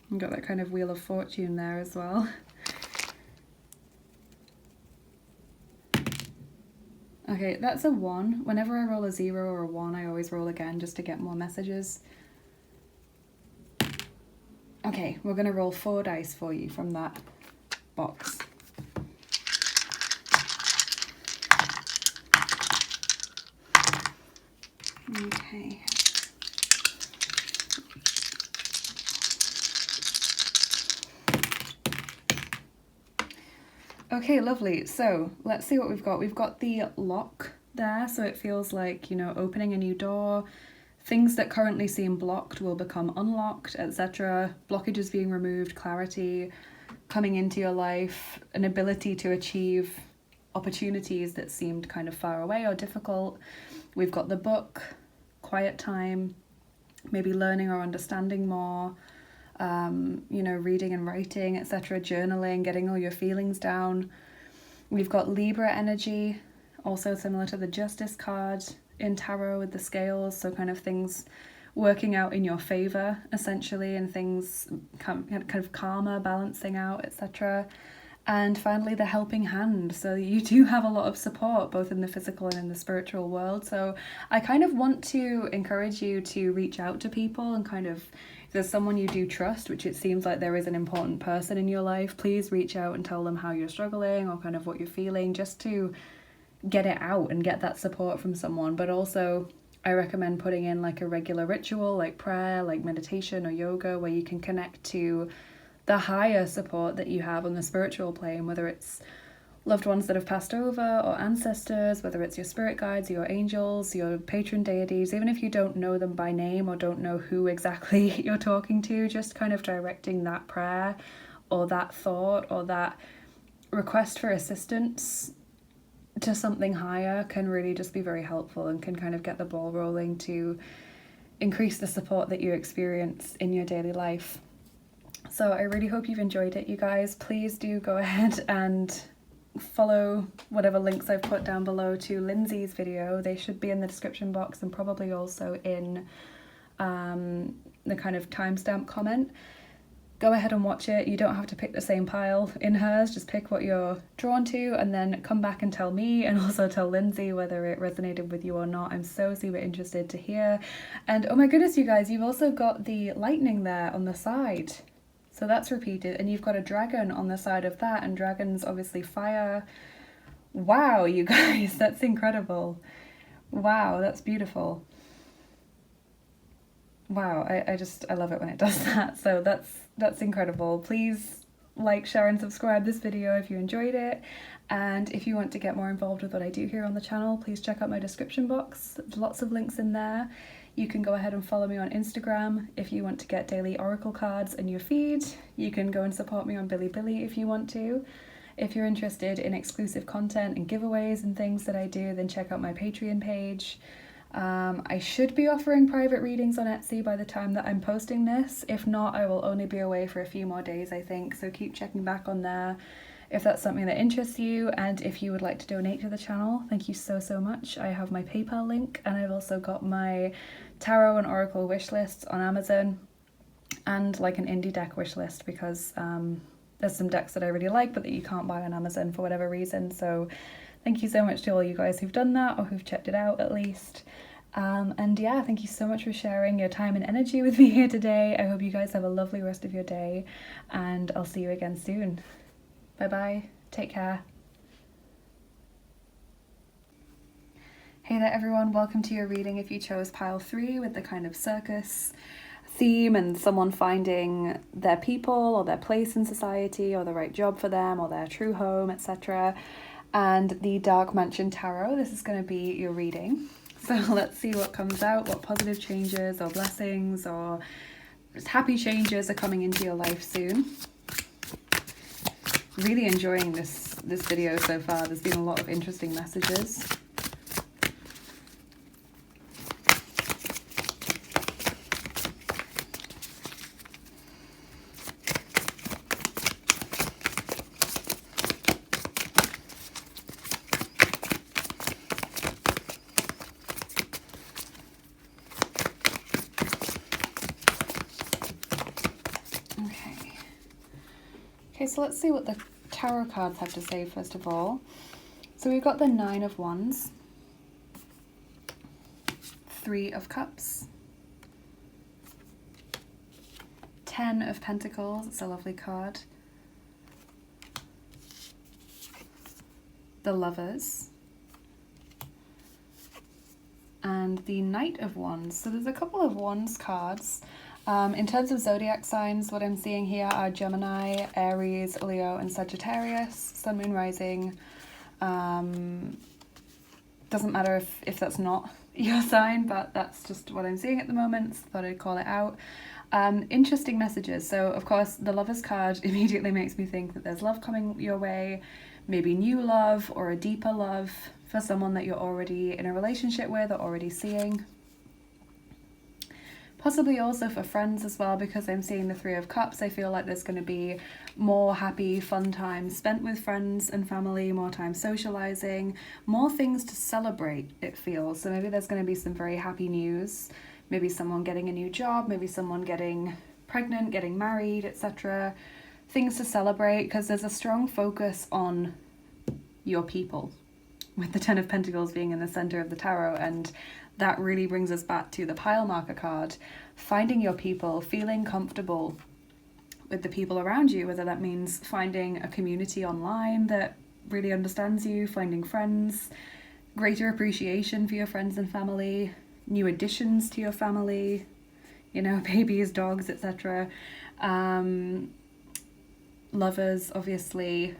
You've got that kind of Wheel of Fortune there as well. Okay, that's a 1. Whenever I roll a 0 or a 1, I always roll again just to get more messages. Okay, we're going to roll 4 dice for you from that box. Okay. Okay, lovely. So let's see what we've got. We've got the lock, there. So it feels like, you know, opening a new door. Things that currently seem blocked will become unlocked, etc. Blockages being removed, clarity coming into your life, an ability to achieve opportunities that seemed kind of far away or difficult. We've got the book, quiet time, maybe learning or understanding more, you know, reading and writing, etc., journaling, getting all your feelings down. We've got Libra energy, also similar to the Justice card in tarot with the scales, so kind of things working out in your favor essentially, and things kind of karma balancing out, etc. And finally the helping hand, so you do have a lot of support both in the physical and in the spiritual world. So I kind of want to encourage you to reach out to people and kind of, if there's someone you do trust, which it seems like there is an important person in your life, please reach out and tell them how you're struggling or kind of what you're feeling, just to get it out and get that support from someone. But also I recommend putting in like a regular ritual like prayer, like meditation or yoga, where you can connect to the higher support that you have on the spiritual plane, whether it's loved ones that have passed over or ancestors, whether it's your spirit guides, your angels, your patron deities. Even if you don't know them by name or don't know who exactly you're talking to, just kind of directing that prayer or that thought or that request for assistance to something higher can really just be very helpful and can kind of get the ball rolling to increase the support that you experience in your daily life. So I really hope you've enjoyed it, you guys. Please do go ahead and follow whatever links I've put down below to Lindsay's video. They should be in the description box and probably also in the kind of timestamp comment. Go ahead and watch it. You don't have to pick the same pile in hers, just pick what you're drawn to and then come back and tell me, and also tell Lindsay whether it resonated with you or not. I'm so super interested to hear. And oh my goodness, you guys, you've also got the lightning there on the side. So that's repeated, and you've got a dragon on the side of that, and dragons obviously fire. Wow, you guys, that's incredible. Wow, that's beautiful. Wow, I love it when it does that. So that's incredible. Please like, share and subscribe this video if you enjoyed it. And if you want to get more involved with what I do here on the channel, please check out my description box. There's lots of links in there. You can go ahead and follow me on Instagram if you want to get daily oracle cards in your feed. You can go and support me on Bilibili if you want to. If you're interested in exclusive content and giveaways and things that I do, then check out my Patreon page. I should be offering private readings on Etsy by the time that I'm posting this. If not, I will only be away for a few more days, I think, so keep checking back on there if that's something that interests you. And if you would like to donate to the channel, thank you so much. I have my PayPal link, and I've also got my tarot and oracle wish lists on Amazon, and like an indie deck wish list, because there's some decks that I really like but that you can't buy on Amazon for whatever reason. So thank you so much to all you guys who've done that, or who've checked it out at least. And yeah, thank you so much for sharing your time and energy with me here today. I hope you guys have a lovely rest of your day, and I'll see you again soon. Bye bye, take care. Hey there everyone, welcome to your reading if you chose pile 3 with the kind of circus theme and someone finding their people or their place in society or the right job for them or their true home, etc. And the Dark Mansion Tarot, this is going to be your reading. So let's see what comes out, what positive changes or blessings or just happy changes are coming into your life soon. Really enjoying this video so far. There's been a lot of interesting messages. Okay, so let's see what the tarot cards have to say first of all. So we've got the 9 of Wands, 3 of Cups, 10 of Pentacles, it's a lovely card, the Lovers, and the Knight of Wands. So there's a couple of Wands cards. In terms of zodiac signs, what I'm seeing here are Gemini, Aries, Leo, and Sagittarius, Sun, Moon, Rising, Doesn't matter if that's not your sign, but that's just what I'm seeing at the moment, so thought I'd call it out. Interesting messages. So of course the Lovers card immediately makes me think that there's love coming your way, maybe new love or a deeper love for someone that you're already in a relationship with or already seeing. Possibly also for friends as well, because I'm seeing the Three of Cups. I feel like there's going to be more happy, fun times spent with friends and family, more time socializing, more things to celebrate, it feels. So maybe there's going to be some very happy news, maybe someone getting a new job, maybe someone getting pregnant, getting married, etc. Things to celebrate, because there's a strong focus on your people, with the Ten of Pentacles being in the center of the tarot. And that really brings us back to the pile marker card, finding your people, feeling comfortable with the people around you, whether that means finding a community online that really understands you, finding friends, greater appreciation for your friends and family, new additions to your family, you know, babies, dogs, etc. Lovers, obviously,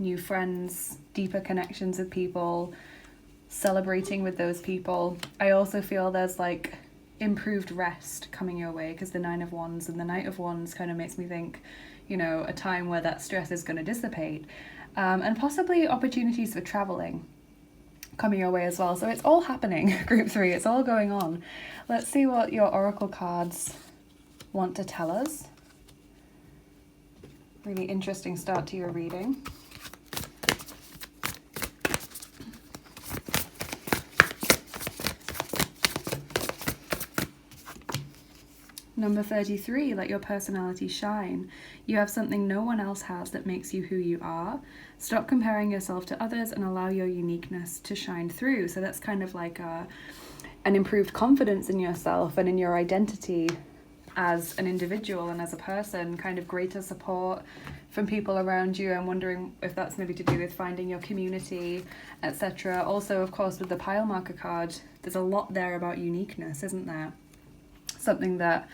new friends, deeper connections with people, celebrating with those people. I also feel there's like improved rest coming your way, because the Nine of Wands and the Knight of Wands kind of makes me think, you know, a time where that stress is going to dissipate, and possibly opportunities for traveling coming your way as well. So it's all happening, group 3, it's all going on. Let's see what your oracle cards want to tell us. Really interesting start to your reading. Number 33, let your personality shine. You have something no one else has that makes you who you are. Stop comparing yourself to others and allow your uniqueness to shine through. So that's kind of like an improved confidence in yourself and in your identity as an individual and as a person, kind of greater support from people around you. I'm wondering if that's maybe to do with finding your community, etc. Also, of course, with the pile marker card, there's a lot there about uniqueness, isn't there? Something that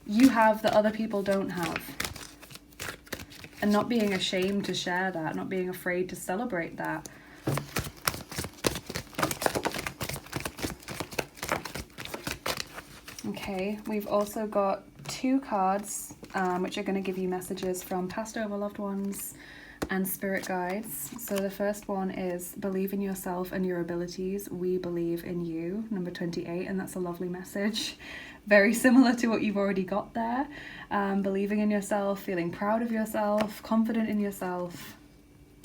you have that other people don't have, and not being ashamed to share that, not being afraid to celebrate that. Okay, we've also got 2 cards which are going to give you messages from past over loved ones and spirit guides. So the first one is believe in yourself and your abilities. We believe in you, number 28, and that's a lovely message. Very similar to what you've already got there. Believing in yourself, feeling proud of yourself, confident in yourself.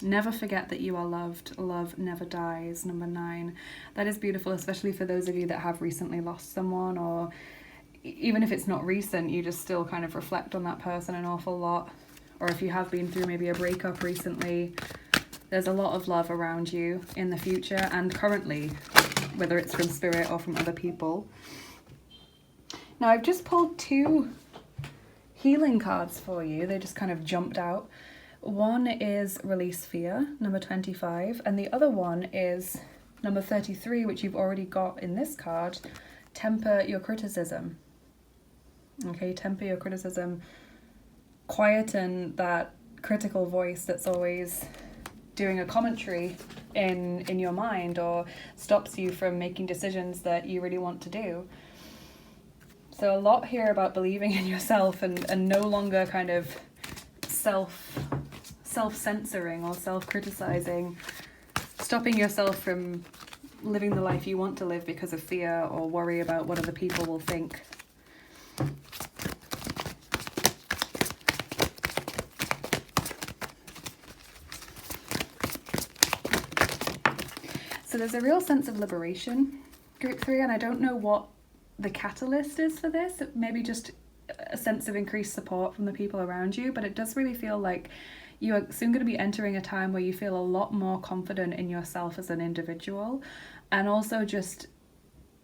Never forget that you are loved. Love never dies, number 9. That is beautiful, especially for those of you that have recently lost someone, or even if it's not recent, you just still kind of reflect on that person an awful lot. Or if you have been through maybe a breakup recently, there's a lot of love around you in the future and currently, whether it's from spirit or from other people. Now I've just pulled 2 healing cards for you. They just kind of jumped out. One is release fear, number 25, and the other one is number 33, which you've already got in this card, temper your criticism. Okay, temper your criticism. Quieten that critical voice that's always doing a commentary in your mind or stops you from making decisions that you really want to do. So a lot here about believing in yourself and no longer kind of self-censoring or self-criticizing, stopping yourself from living the life you want to live because of fear or worry about what other people will think. So there's a real sense of liberation, group 3, and I don't know what the catalyst is for this. Maybe just a sense of increased support from the people around you, but it does really feel like you are soon going to be entering a time where you feel a lot more confident in yourself as an individual, and also just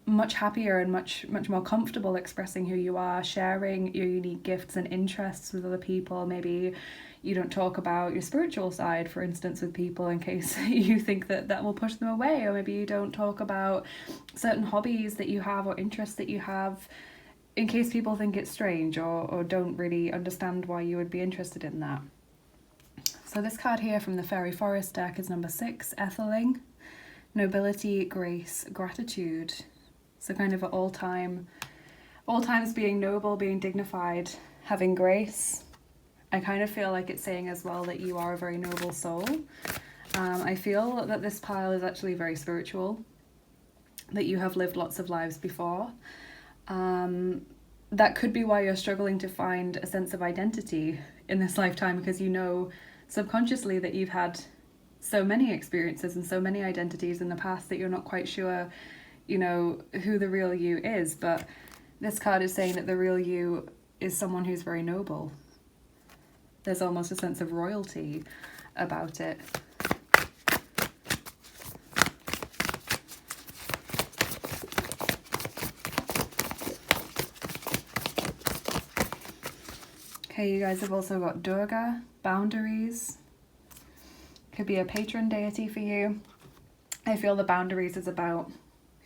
much happier and much more comfortable expressing who you are, sharing your unique gifts and interests with other people. Maybe you don't talk about your spiritual side, for instance, with people in case you think that will push them away, or maybe you don't talk about certain hobbies that you have or interests that you have in case people think it's strange or don't really understand why you would be interested in that. So this card here from the Faery Forest deck is number 6, Etheling. nobility, grace, gratitude. So kind of at all times being noble, being dignified, having grace. I kind of feel like it's saying as well that you are a very noble soul. I feel that this pile is actually very spiritual, that you have lived lots of lives before. That could be why you're struggling to find a sense of identity in this lifetime, because you know subconsciously that you've had so many experiences and so many identities in the past that you're not quite sure, you know, who the real you is. But this card is saying that the real you is someone who's very noble. There's almost a sense of royalty about it. Okay, you guys have also got Durga, boundaries. Could be a patron deity for you. I feel the boundaries is about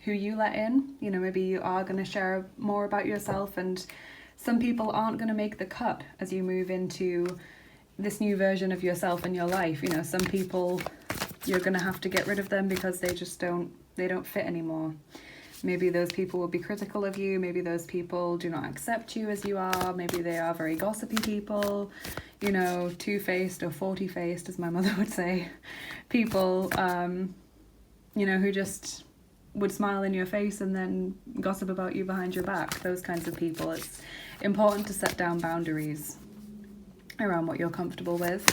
who you let in. You know, maybe you are going to share more about yourself, and some people aren't going to make the cut as you move into this new version of yourself in your life. You know, some people, you're going to have to get rid of them because they just don't fit anymore. Maybe those people will be critical of you. Maybe those people do not accept you as you are. Maybe they are very gossipy people, you know, two-faced or 40-faced, as my mother would say. People, you know, who just would smile in your face and then gossip about you behind your back. Those kinds of people. It's important to set down boundaries around what you're comfortable with.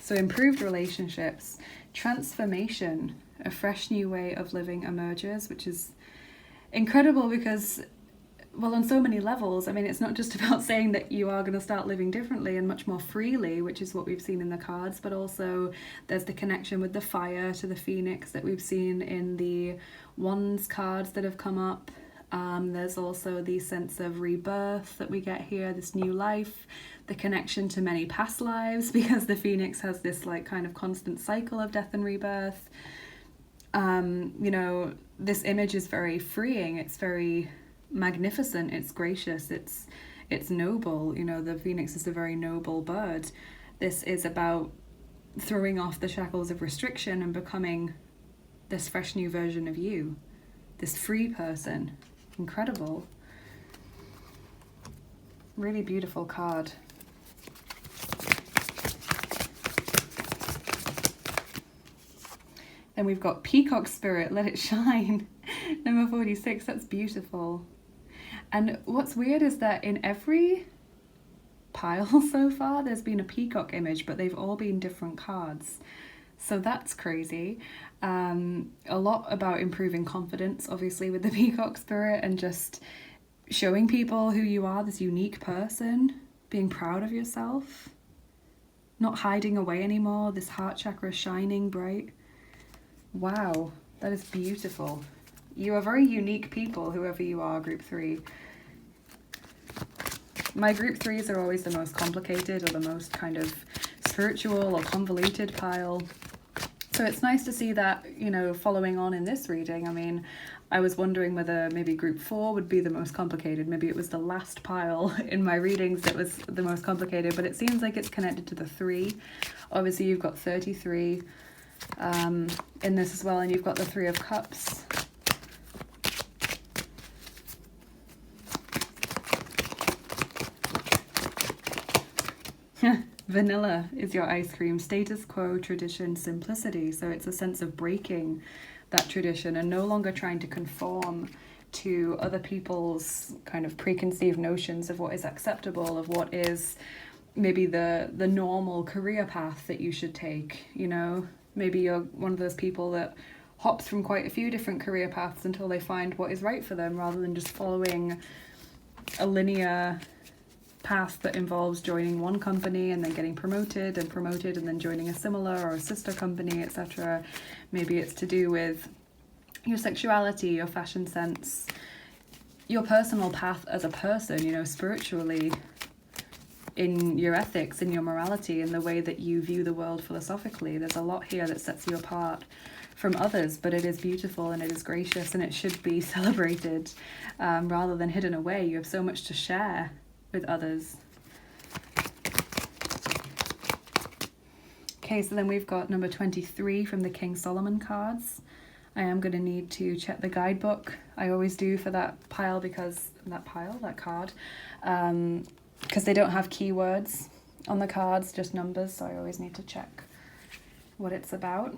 So improved relationships, transformation, a fresh new way of living emerges, which is incredible because, well, on so many levels. I mean, it's not just about saying that you are going to start living differently and much more freely, which is what we've seen in the cards, but also there's the connection with the fire to the phoenix that we've seen in the wands cards that have come up. There's also the sense of rebirth that we get here, this new life, the connection to many past lives, because the phoenix has this like kind of constant cycle of death and rebirth. You know, this image is very freeing. It's very magnificent. It's gracious. It's noble. You know, the phoenix is a very noble bird. This is about throwing off the shackles of restriction and becoming this fresh new version of you, this free person. Incredible. Really beautiful card. Then we've got Peacock Spirit, Let It Shine. Number 46, that's beautiful. And what's weird is that in every pile so far, there's been a peacock image, but they've all been different cards. So that's crazy. A lot about improving confidence, obviously, with the Peacock Spirit, and just showing people who you are, this unique person, being proud of yourself, not hiding away anymore, this heart chakra shining bright. Wow, that is beautiful. You are very unique people, whoever you are, group 3. My group 3s are always the most complicated or the most kind of spiritual or convoluted pile. So it's nice to see that, you know, following on in this reading. I mean, I was wondering whether maybe group 4 would be the most complicated. Maybe it was the last pile in my readings that was the most complicated, but it seems like it's connected to the 3. Obviously, you've got 33 in this as well, and you've got the 3 of Cups. Vanilla is your ice cream. Status quo, tradition, simplicity. So it's a sense of breaking that tradition and no longer trying to conform to other people's kind of preconceived notions of what is acceptable, of what is maybe the normal career path that you should take. You know, maybe you're one of those people that hops from quite a few different career paths until they find what is right for them, rather than just following a linear path that involves joining one company and then getting promoted and then joining a similar or a sister company, etc. Maybe it's to do with your sexuality, your fashion sense, your personal path as a person, you know, spiritually, in your ethics, in your morality, in the way that you view the world philosophically. There's a lot here that sets you apart from others, but it is beautiful and it is gracious and it should be celebrated rather than hidden away. You have so much to share with others. Okay, so then we've got number 23 from the King Solomon cards. I am going to need to check the guidebook. I always do for that pile because that card, because they don't have keywords on the cards, just numbers, so I always need to check what it's about.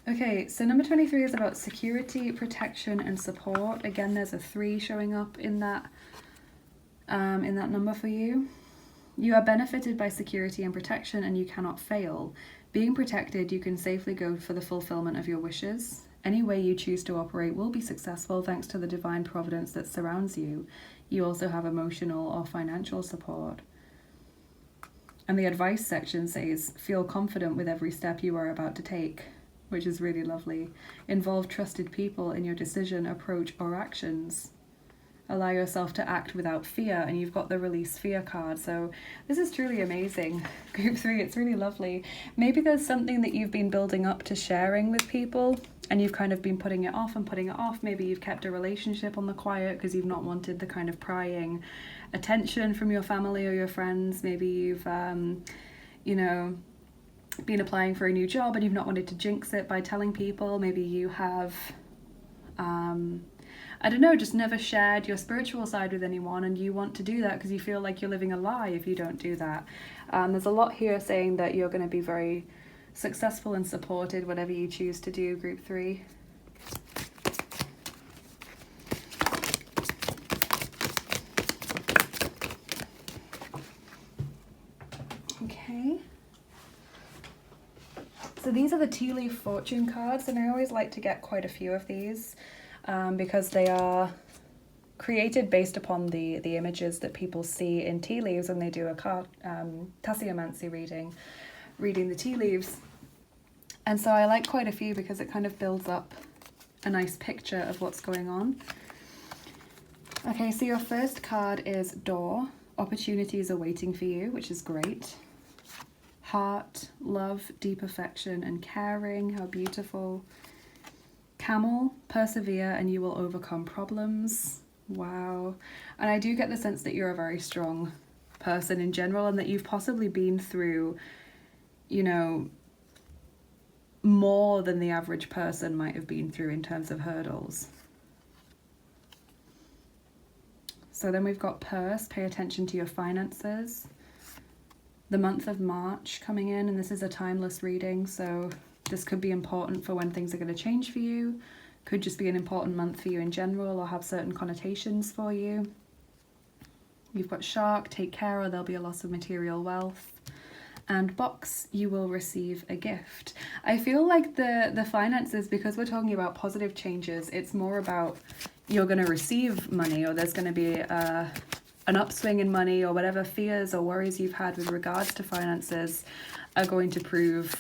Okay, so number 23 is about security, protection, and support. Again, there's a 3 showing up in that number for you. You are benefited by security and protection, and you cannot fail. Being protected, you can safely go for the fulfillment of your wishes. Any way you choose to operate will be successful thanks to the divine providence that surrounds you. You also have emotional or financial support. And the advice section says, feel confident with every step you are about to take, which is really lovely. Involve trusted people in your decision, approach, or actions. Allow yourself to act without fear, and you've got the release fear card. So this is truly amazing. Group 3, it's really lovely. Maybe there's something that you've been building up to sharing with people and you've kind of been putting it off and putting it off. Maybe you've kept a relationship on the quiet because you've not wanted the kind of prying attention from your family or your friends. Maybe you've, been applying for a new job and you've not wanted to jinx it by telling people. Maybe you have, just never shared your spiritual side with anyone, and you want to do that because you feel like you're living a lie if you don't do that. There's a lot here saying that you're going to be very successful and supported whatever you choose to do, Group 3. Okay. So these are the tea leaf fortune cards, and I always like to get quite a few of these because they are created based upon the images that people see in tea leaves when they do a tasseomancy reading the tea leaves. And so I like quite a few because it kind of builds up a nice picture of what's going on. Okay, so your first card is Door. Opportunities are waiting for you, which is great. Heart, love, deep affection, and caring. How beautiful. Camel, persevere and you will overcome problems. Wow. And I do get the sense that you're a very strong person in general, and that you've possibly been through, more than the average person might have been through in terms of hurdles. So then we've got Purse, pay attention to your finances. The month of March coming in, and this is a timeless reading, so this could be important for when things are going to change for you. Could just be an important month for you in general, or have certain connotations for you. You've got Shark, take care or there'll be a loss of material wealth. And Box, you will receive a gift. I feel like the finances, because we're talking about positive changes, it's more about you're going to receive money, or there's going to be an upswing in money, or whatever fears or worries you've had with regards to finances are going to prove,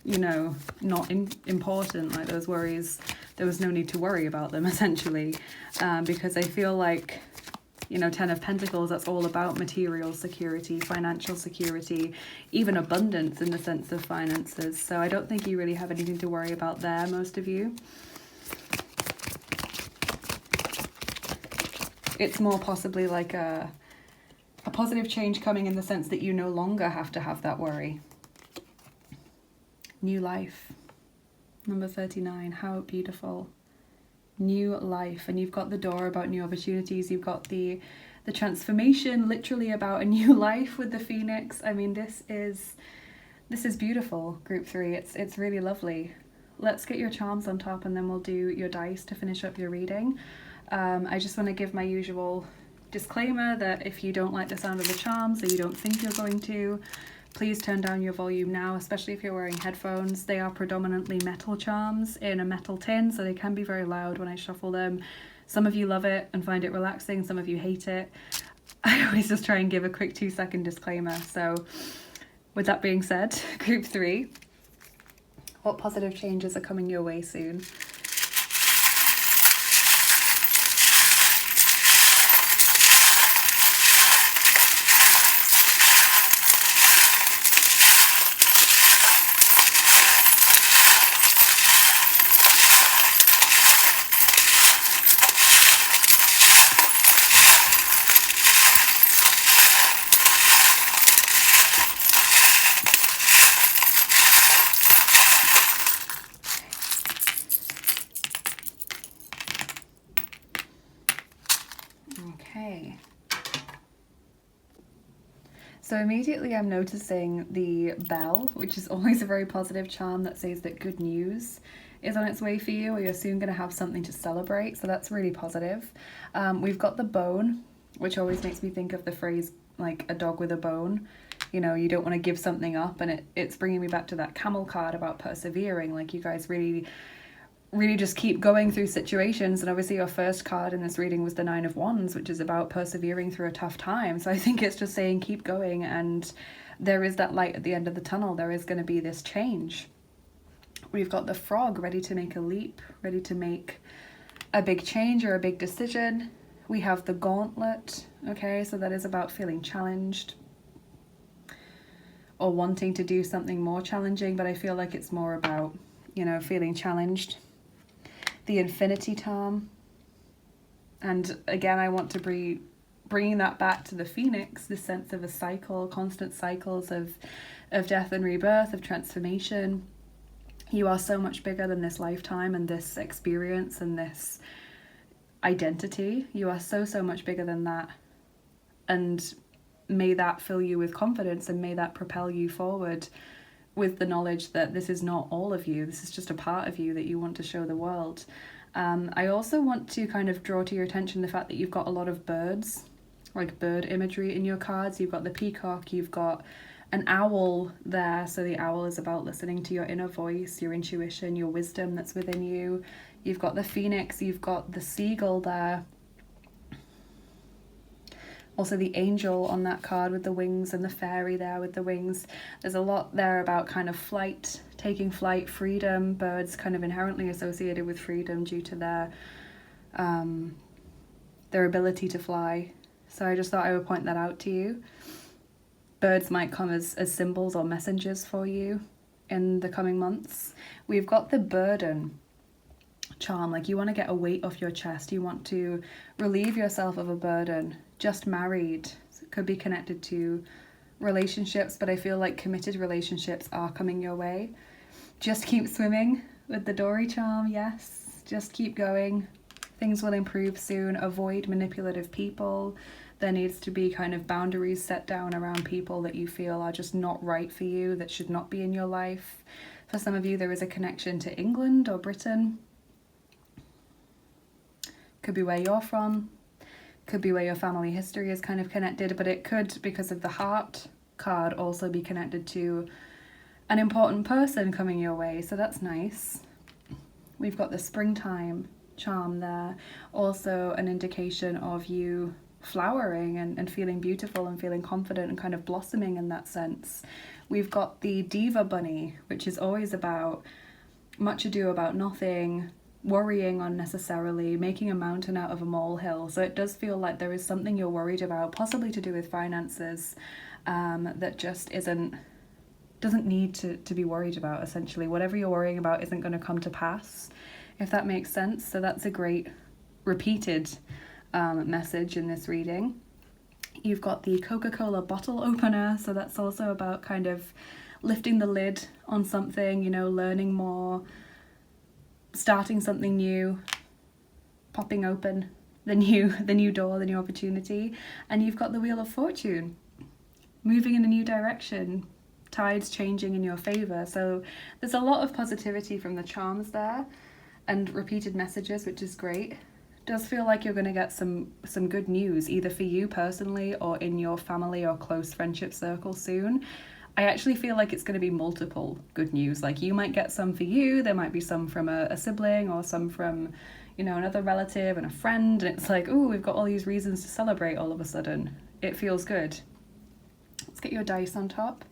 not important. Like those worries, there was no need to worry about them essentially, because I feel like, Ten of Pentacles, that's all about material security, financial security, even abundance in the sense of finances. So I don't think you really have anything to worry about there, most of you. It's more possibly like a positive change coming in the sense that you no longer have to have that worry. New life. Number 39, how beautiful. New life. And you've got the Door about new opportunities. You've got the transformation literally about a new life with the Phoenix. I mean, this is beautiful, Group 3. It's really lovely. Let's get your charms on top, and then we'll do your dice to finish up your reading. I just want to give my usual disclaimer that if you don't like the sound of the charms, or you don't think you're going to, please turn down your volume now, especially if you're wearing headphones. They are predominantly metal charms in a metal tin, so they can be very loud when I shuffle them. Some of you love it and find it relaxing, some of you hate it. I always just try and give a quick 2-second disclaimer. So with that being said, Group 3, what positive changes are coming your way soon? So immediately I'm noticing the bell, which is always a very positive charm that says that good news is on its way for you, or you're soon going to have something to celebrate. So that's really positive. We've got the bone, which always makes me think of the phrase like a dog with a bone. You know, you don't want to give something up, and it's bringing me back to that camel card about persevering. Like, you guys really just keep going through situations. And obviously your first card in this reading was the 9 of Wands, which is about persevering through a tough time. So I think it's just saying keep going, and there is that light at the end of the tunnel. There is going to be this change. We've got the frog ready to make a leap, ready to make a big change or a big decision. We have the gauntlet. Okay, so that is about feeling challenged or wanting to do something more challenging, but I feel like it's more about, you know, feeling challenged. The infinity charm. And again, I want to bringing that back to the phoenix, this sense of a cycle, constant cycles of death and rebirth, of transformation. You are so much bigger than this lifetime and this experience and this identity. You are so much bigger than that. And may that fill you with confidence, and may that propel you forward with the knowledge that this is not all of you. This is just a part of you that you want to show the world. I also want to kind of draw to your attention the fact that you've got a lot of birds, like bird imagery in your cards. You've got the peacock, you've got an owl there. So the owl is about listening to your inner voice, your intuition, your wisdom that's within you. You've got the phoenix, you've got the seagull there. Also the angel on that card with the wings, and the fairy there with the wings. There's a lot there about kind of flight, taking flight, freedom. Birds kind of inherently associated with freedom due to their ability to fly. So I just thought I would point that out to you. Birds might come as symbols or messengers for you in the coming months. We've got the burden charm, like you want to get a weight off your chest. You want to relieve yourself of a burden. Just married, so it could be connected to relationships, but I feel like committed relationships are coming your way. Just keep swimming with the Dory charm. Yes, just keep going. Things will improve soon. Avoid manipulative people. There needs to be kind of boundaries set down around people that you feel are just not right for you, that should not be in your life. For some of you, there is a connection to England or Britain. Could be where you're from. Could be where your family history is kind of connected, but it could, because of the heart card, also be connected to an important person coming your way. So that's nice. We've got the springtime charm there. Also an indication of you flowering and feeling beautiful and feeling confident and kind of blossoming in that sense. We've got the diva bunny, which is always about much ado about nothing, worrying unnecessarily, making a mountain out of a molehill. So it does feel like there is something you're worried about, possibly to do with finances, that just doesn't need to be worried about, essentially. Whatever you're worrying about isn't going to come to pass, if that makes sense. So that's a great repeated message in this reading. You've got the Coca-Cola bottle opener, so that's also about kind of lifting the lid on something, you know, learning more, starting something new, popping open the new door, the new opportunity. And you've got the Wheel of Fortune, moving in a new direction, tides changing in your favor. So there's a lot of positivity from the charms there, and repeated messages, which is great. Does feel like you're going to get some good news, either for you personally or in your family or close friendship circle soon. I actually feel like it's going to be multiple good news. Like, you might get some for you, there might be some from a sibling, or some from, you know, another relative and a friend, and it's like, ooh, we've got all these reasons to celebrate all of a sudden. It feels good. Let's get your dice on top.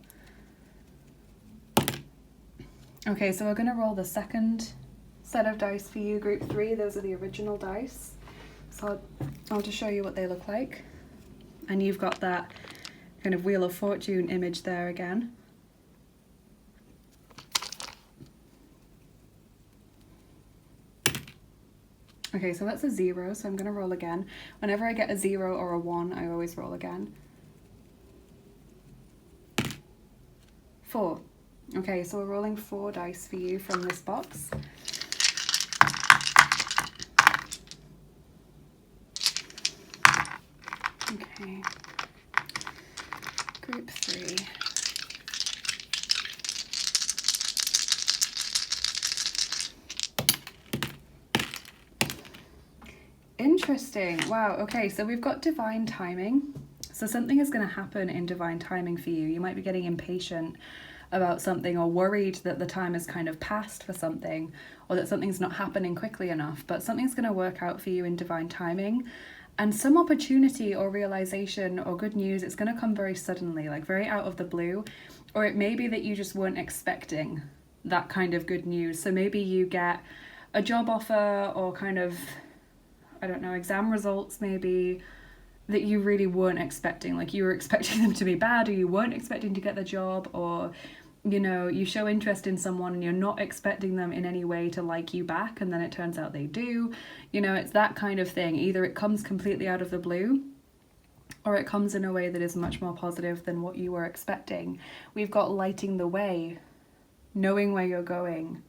Okay, so we're going to roll the second set of dice for you, group 3. Those are the original dice. So I want to show you what they look like. And you've got that kind of Wheel of Fortune image there again. Okay, so that's a 0, so I'm going to roll again. Whenever I get a 0 or a 1, I always roll again. 4. Okay, so we're rolling 4 dice for you from this box. Okay. Group 3. Interesting. Wow. Okay, so we've got divine timing. So something is going to happen in divine timing for you. You might be getting impatient about something or worried that the time is kind of past for something, or that something's not happening quickly enough, but something's going to work out for you in divine timing. And some opportunity or realization or good news, it's going to come very suddenly, like very out of the blue. Or it may be that you just weren't expecting that kind of good news. So maybe you get a job offer or kind of, I don't know, exam results maybe that you really weren't expecting. Like you were expecting them to be bad, or you weren't expecting to get the job, or you know, you show interest in someone and you're not expecting them in any way to like you back, and then it turns out they do. You know, it's that kind of thing. Either it comes completely out of the blue, or it comes in a way that is much more positive than what you were expecting. We've got lighting the way, knowing where you're going,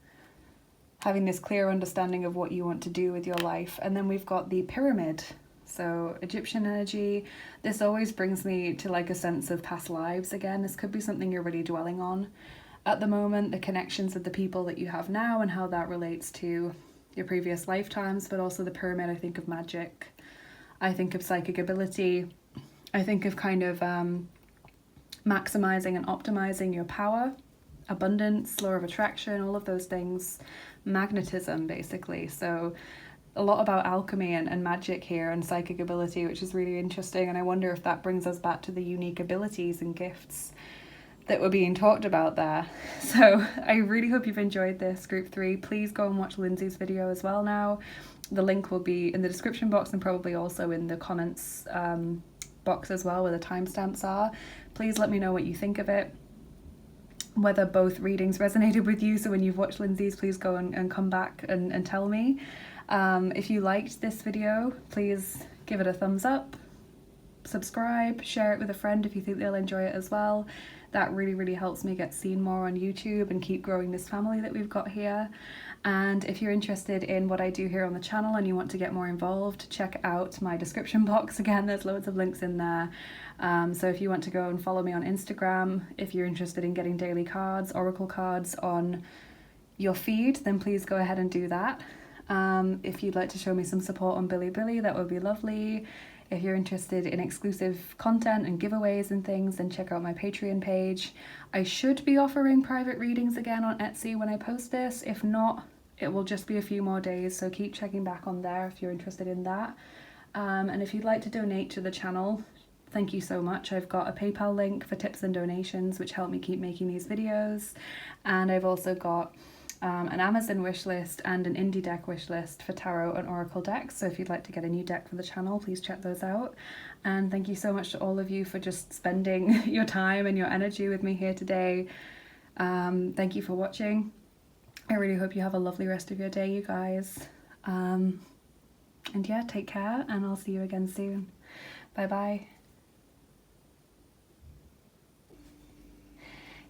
having this clear understanding of what you want to do with your life. And then we've got the pyramid. So Egyptian energy, this always brings me to like a sense of past lives again. This could be something you're really dwelling on at the moment, the connections with the people that you have now and how that relates to your previous lifetimes. But also the pyramid, I think of magic, I think of psychic ability, I think of kind of maximizing and optimizing your power, abundance, law of attraction, all of those things, magnetism basically. So a lot about alchemy and magic here and psychic ability, which is really interesting. And I wonder if that brings us back to the unique abilities and gifts that were being talked about there. So I really hope you've enjoyed this group 3. Please go and watch Lindsay's video as well now. The link will be in the description box and probably also in the comments box as well, where the timestamps are. Please let me know what you think of it, whether both readings resonated with you. So when you've watched Lindsay's, please go and come back and tell me. If you liked this video, please give it a thumbs up, subscribe, share it with a friend if you think they'll enjoy it as well. That really, really helps me get seen more on YouTube and keep growing this family that we've got here. And if you're interested in what I do here on the channel and you want to get more involved, check out my description box. Again, there's loads of links in there. So if you want to go and follow me on Instagram, if you're interested in getting daily cards, oracle cards on your feed, then please go ahead and do that. If you'd like to show me some support on Bilibili, that would be lovely. If you're interested in exclusive content and giveaways and things, then check out my Patreon page. I should be offering private readings again on Etsy when I post this. If not, it will just be a few more days, so keep checking back on there if you're interested in that. And if you'd like to donate to the channel, thank you so much. I've got a PayPal link for tips and donations, which help me keep making these videos. And I've also got an Amazon wishlist and an indie deck wishlist for tarot and oracle decks. So if you'd like to get a new deck for the channel, please check those out. And thank you so much to all of you for just spending your time and your energy with me here today. Thank you for watching. I really hope you have a lovely rest of your day, you guys. And yeah, take care, and I'll see you again soon. Bye bye.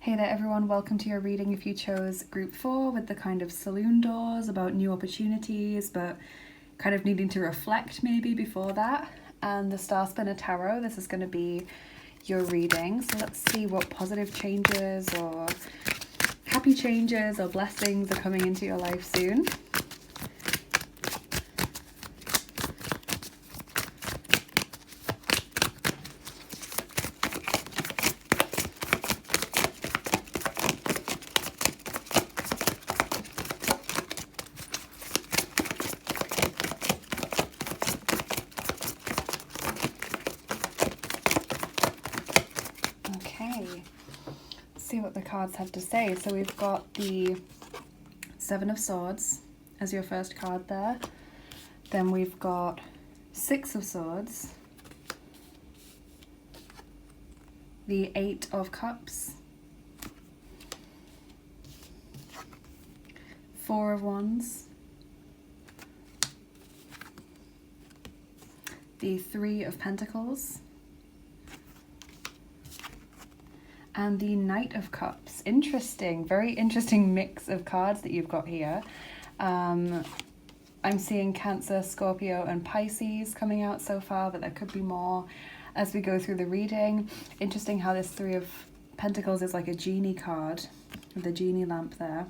Hey there everyone, welcome to your reading if you chose group 4 with the kind of saloon doors about new opportunities, but kind of needing to reflect maybe before that. And the Star Spinner Tarot, this is going to be your reading. So let's see what positive changes or happy changes or blessings are coming into your life soon. See what the cards have to say. So we've got the 7 of Swords as your first card there. Then we've got 6 of Swords, the 8 of Cups, 4 of Wands, the 3 of Pentacles, and the Knight of Cups. Interesting, very interesting mix of cards that you've got here. I'm seeing Cancer, Scorpio and Pisces coming out so far, but there could be more. as we go through the reading. Interesting how this Three of Pentacles is like a genie card with the genie lamp there.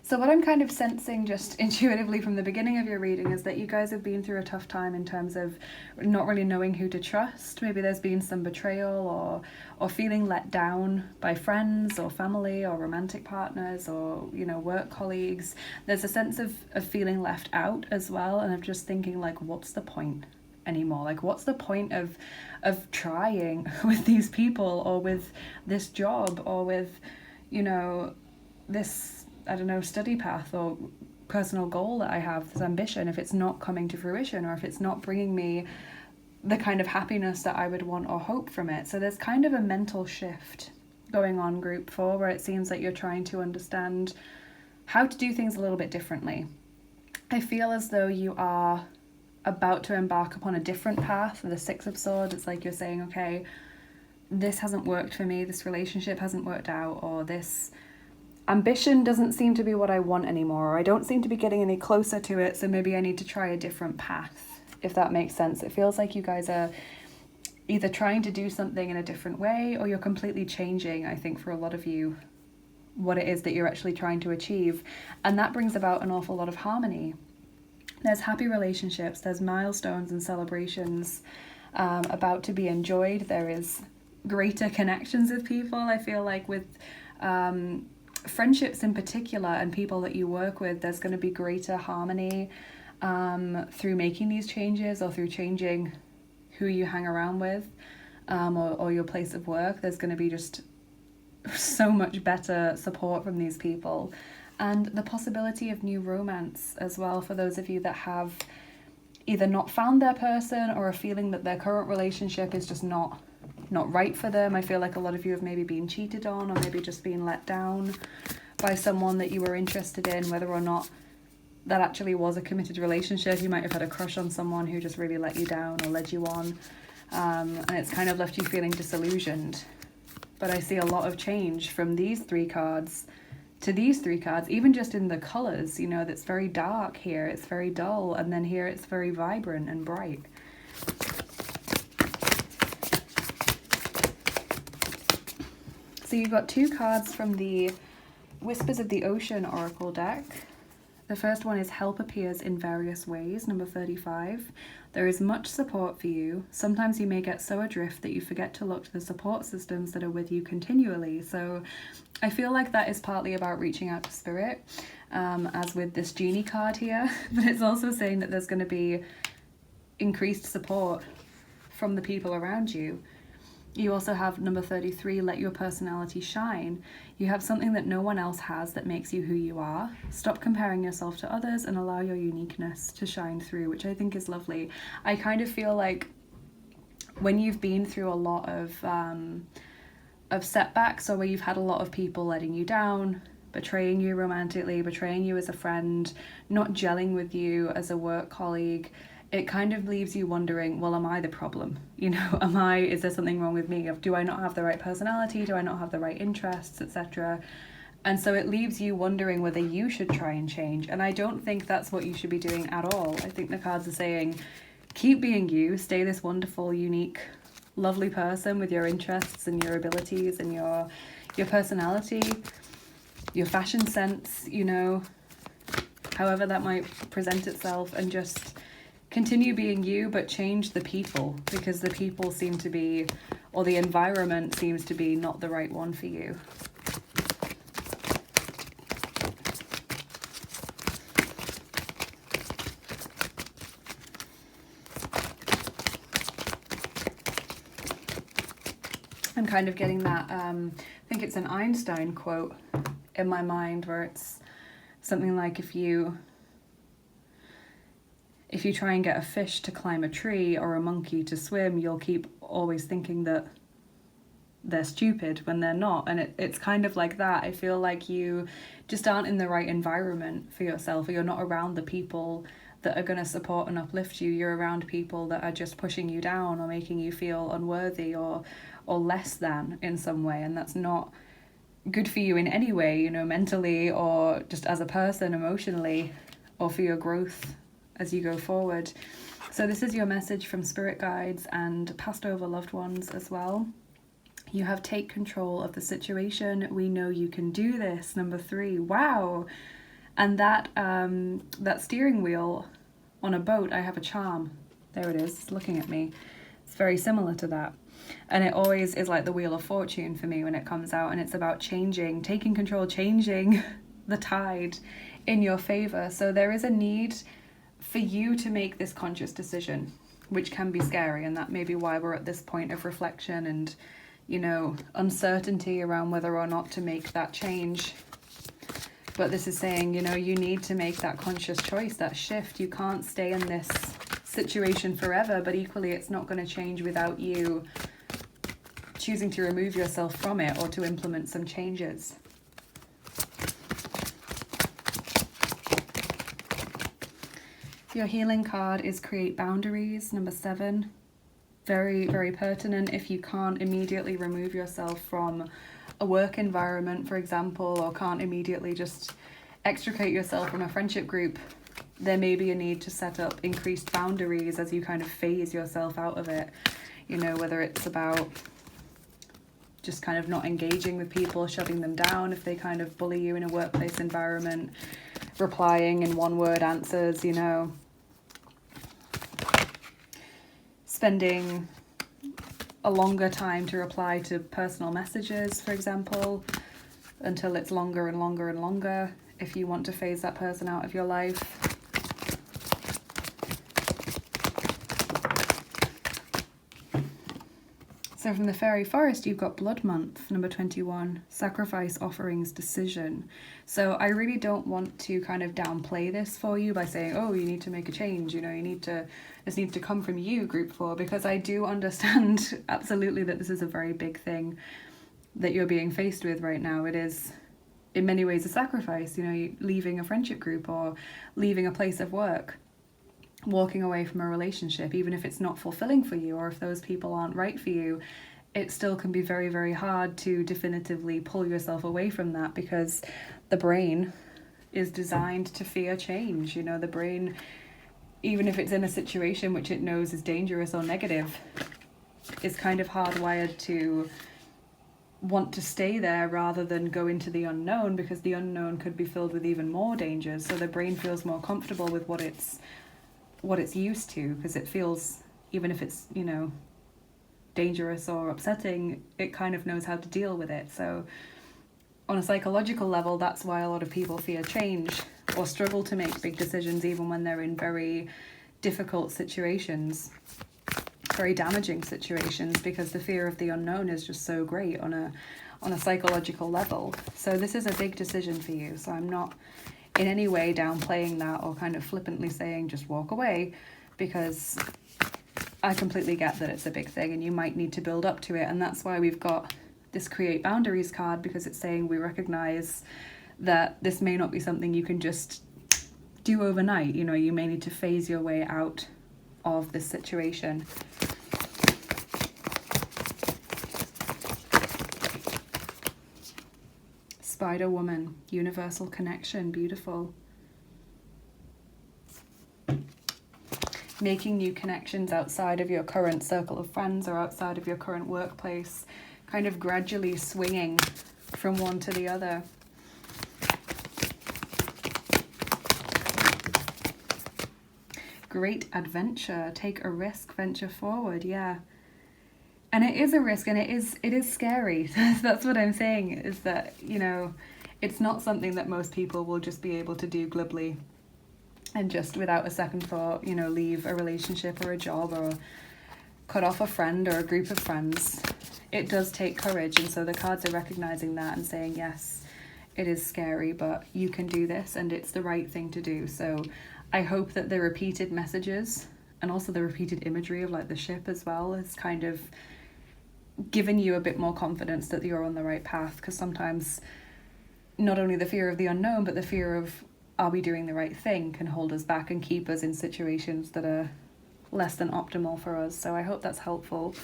So what I'm kind of sensing just intuitively from the beginning of your reading is that you guys have been through a tough time in terms of not really knowing who to trust. Maybe there's been some betrayal or feeling let down by friends or family or romantic partners or, you know, work colleagues. There's a sense of feeling left out as well, and of just thinking like, what's the point anymore? Like, what's the point of trying with these people or with this job or with, you know, this, I don't know, study path or personal goal that I have, this ambition, if it's not coming to fruition or if it's not bringing me the kind of happiness that I would want or hope from it. So there's kind of a mental shift going on, group 4, where it seems like you're trying to understand how to do things a little bit differently. I feel as though you are about to embark upon a different path. The Six of Swords, it's like you're saying, okay, this hasn't worked for me, this relationship hasn't worked out, or this ambition doesn't seem to be what I want anymore, or I don't seem to be getting any closer to it, so maybe I need to try a different path, if that makes sense. It feels like you guys are either trying to do something in a different way, or you're completely changing, I think, for a lot of you, what it is that you're actually trying to achieve. And that brings about an awful lot of harmony. There's happy relationships, there's milestones and celebrations about to be enjoyed. There is greater connections with people, I feel like, with friendships in particular and people that you work with. There's going to be greater harmony through making these changes or through changing who you hang around with or your place of work. There's going to be just so much better support from these people, and the possibility of new romance as well for those of you that have either not found their person or are feeling that their current relationship is just not right for them. I feel like a lot of you have maybe been cheated on or maybe just been let down by someone that you were interested in, whether or not that actually was a committed relationship. You might have had a crush on someone who just really let you down or led you on, and it's kind of left you feeling disillusioned. But I see a lot of change from these 3 cards to these 3 cards, even just in the colours, you know, that's very dark here, it's very dull, and then here it's very vibrant and bright. So you've got 2 cards from the Whispers of the Ocean Oracle deck. The first one is Help Appears in Various Ways, number 35. There is much support for you. Sometimes you may get so adrift that you forget to look to the support systems that are with you continually. So I feel like that is partly about reaching out to spirit, as with this genie card here, but it's also saying that there's going to be increased support from the people around you. You also have number 33, Let Your Personality Shine. You have something that no one else has that makes you who you are. Stop comparing yourself to others and allow your uniqueness to shine through, which I think is lovely. I kind of feel like when you've been through a lot of setbacks, or where you've had a lot of people letting you down, betraying you romantically, betraying you as a friend, not gelling with you as a work colleague, it kind of leaves you wondering, well, am I the problem? You know, is there something wrong with me? Do I not have the right personality? Do I not have the right interests, etc.? And so it leaves you wondering whether you should try and change. And I don't think that's what you should be doing at all. I think the cards are saying, keep being you, stay this wonderful, unique, lovely person with your interests and your abilities and your personality, your fashion sense, you know, however that might present itself, and just continue being you, but change the people, because the people seem to be, or the environment seems to be, not the right one for you. I'm kind of getting that, I think it's an Einstein quote in my mind, where it's something like, if you try and get a fish to climb a tree or a monkey to swim, you'll keep always thinking that they're stupid when they're not. And it's kind of like that. I feel like you just aren't in the right environment for yourself, or you're not around the people that are going to support and uplift you. You're around people that are just pushing you down or making you feel unworthy or less than in some way, and that's not good for you in any way, you know, mentally or just as a person, emotionally, or for your growth as you go forward. So this is your message from spirit guides and passed over loved ones as well. You have take control of the situation. We know you can do this. Number 3. Wow. And that that steering wheel on a boat, I have a charm. There it is, looking at me. It's very similar to that. And it always is like the Wheel of Fortune for me when it comes out, and it's about changing, taking control, changing the tide in your favor. So there is a need for you to make this conscious decision, which can be scary, and that may be why we're at this point of reflection and, you know, uncertainty around whether or not to make that change. But this is saying, you know, you need to make that conscious choice, that shift. You can't stay in this situation forever, but equally it's not going to change without you choosing to remove yourself from it or to implement some changes. Your healing card is create boundaries, number 7. Very, very pertinent if you can't immediately remove yourself from a work environment, for example, or can't immediately just extricate yourself from a friendship group. There may be a need to set up increased boundaries as you kind of phase yourself out of it. You know, whether it's about just kind of not engaging with people, shutting them down if they kind of bully you in a workplace environment, replying in one-word answers, you know, spending a longer time to reply to personal messages, for example, until it's longer and longer and longer if you want to phase that person out of your life. So from the Faery Forest, you've got Blood Month, number 21, sacrifice, offerings, decision. So I really don't want to kind of downplay this for you by saying, oh, you need to make a change, you know, this needs to come from you, group 4, because I do understand absolutely that this is a very big thing that you're being faced with right now. It is in many ways a sacrifice, you know, leaving a friendship group or leaving a place of work, walking away from a relationship, even if it's not fulfilling for you or if those people aren't right for you. It still can be very, very hard to definitively pull yourself away from that, because the brain is designed to fear change. You know, the brain, even if it's in a situation which it knows is dangerous or negative, is kind of hardwired to want to stay there rather than go into the unknown, because the unknown could be filled with even more dangers. So the brain feels more comfortable with what it's used to, because it feels, even if it's, you know, dangerous or upsetting, it kind of knows how to deal with it. So on a psychological level, that's why a lot of people fear change or struggle to make big decisions even when they're in very difficult situations, very damaging situations, because the fear of the unknown is just so great on a psychological level. So this is a big decision for you. So I'm not in any way downplaying that or kind of flippantly saying just walk away, because I completely get that it's a big thing and you might need to build up to it. And that's why we've got this create boundaries card, because it's saying we recognize that this may not be something you can just do overnight. You know, you may need to phase your way out of this situation. Spider Woman, universal connection, beautiful. Making new connections outside of your current circle of friends or outside of your current workplace, kind of gradually swinging from one to the other. Great adventure, take a risk, venture forward, yeah. And it is a risk, and it is scary. That's what I'm saying, is that, you know, it's not something that most people will just be able to do glibly and just without a second thought, you know, leave a relationship or a job or cut off a friend or a group of friends. It does take courage, and so the cards are recognizing that and saying, yes, it is scary, but you can do this and it's the right thing to do. So I hope that the repeated messages and also the repeated imagery of like the ship as well has kind of given you a bit more confidence that you're on the right path, because sometimes not only the fear of the unknown, but the fear of are we doing the right thing can hold us back and keep us in situations that are less than optimal for us. So I hope that's helpful.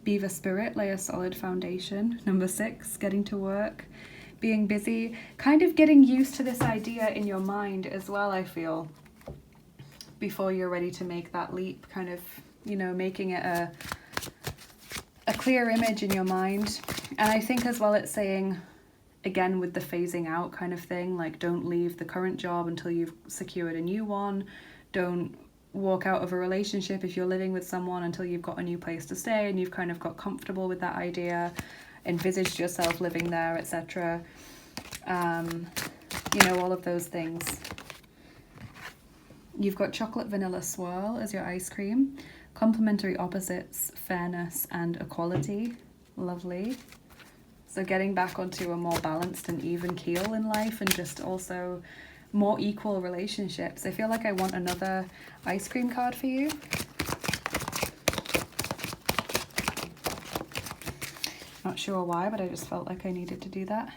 Beaver Spirit, lay a solid foundation. Number 6, getting to work. being busy, kind of getting used to this idea in your mind as well, I feel, before you're ready to make that leap, kind of, you know, making it a clear image in your mind. And I think as well it's saying, again, with the phasing out kind of thing, like don't leave the current job until you've secured a new one. Don't walk out of a relationship if you're living with someone until you've got a new place to stay and you've kind of got comfortable with that idea, envisaged yourself living there, etc. You know, all of those things. You've got chocolate vanilla swirl as your ice cream. Complementary opposites, fairness and equality. Lovely. So getting back onto a more balanced and even keel in life, and just also more equal relationships. I feel like I want another ice cream card for you. Not sure why, but I just felt like I needed to do that.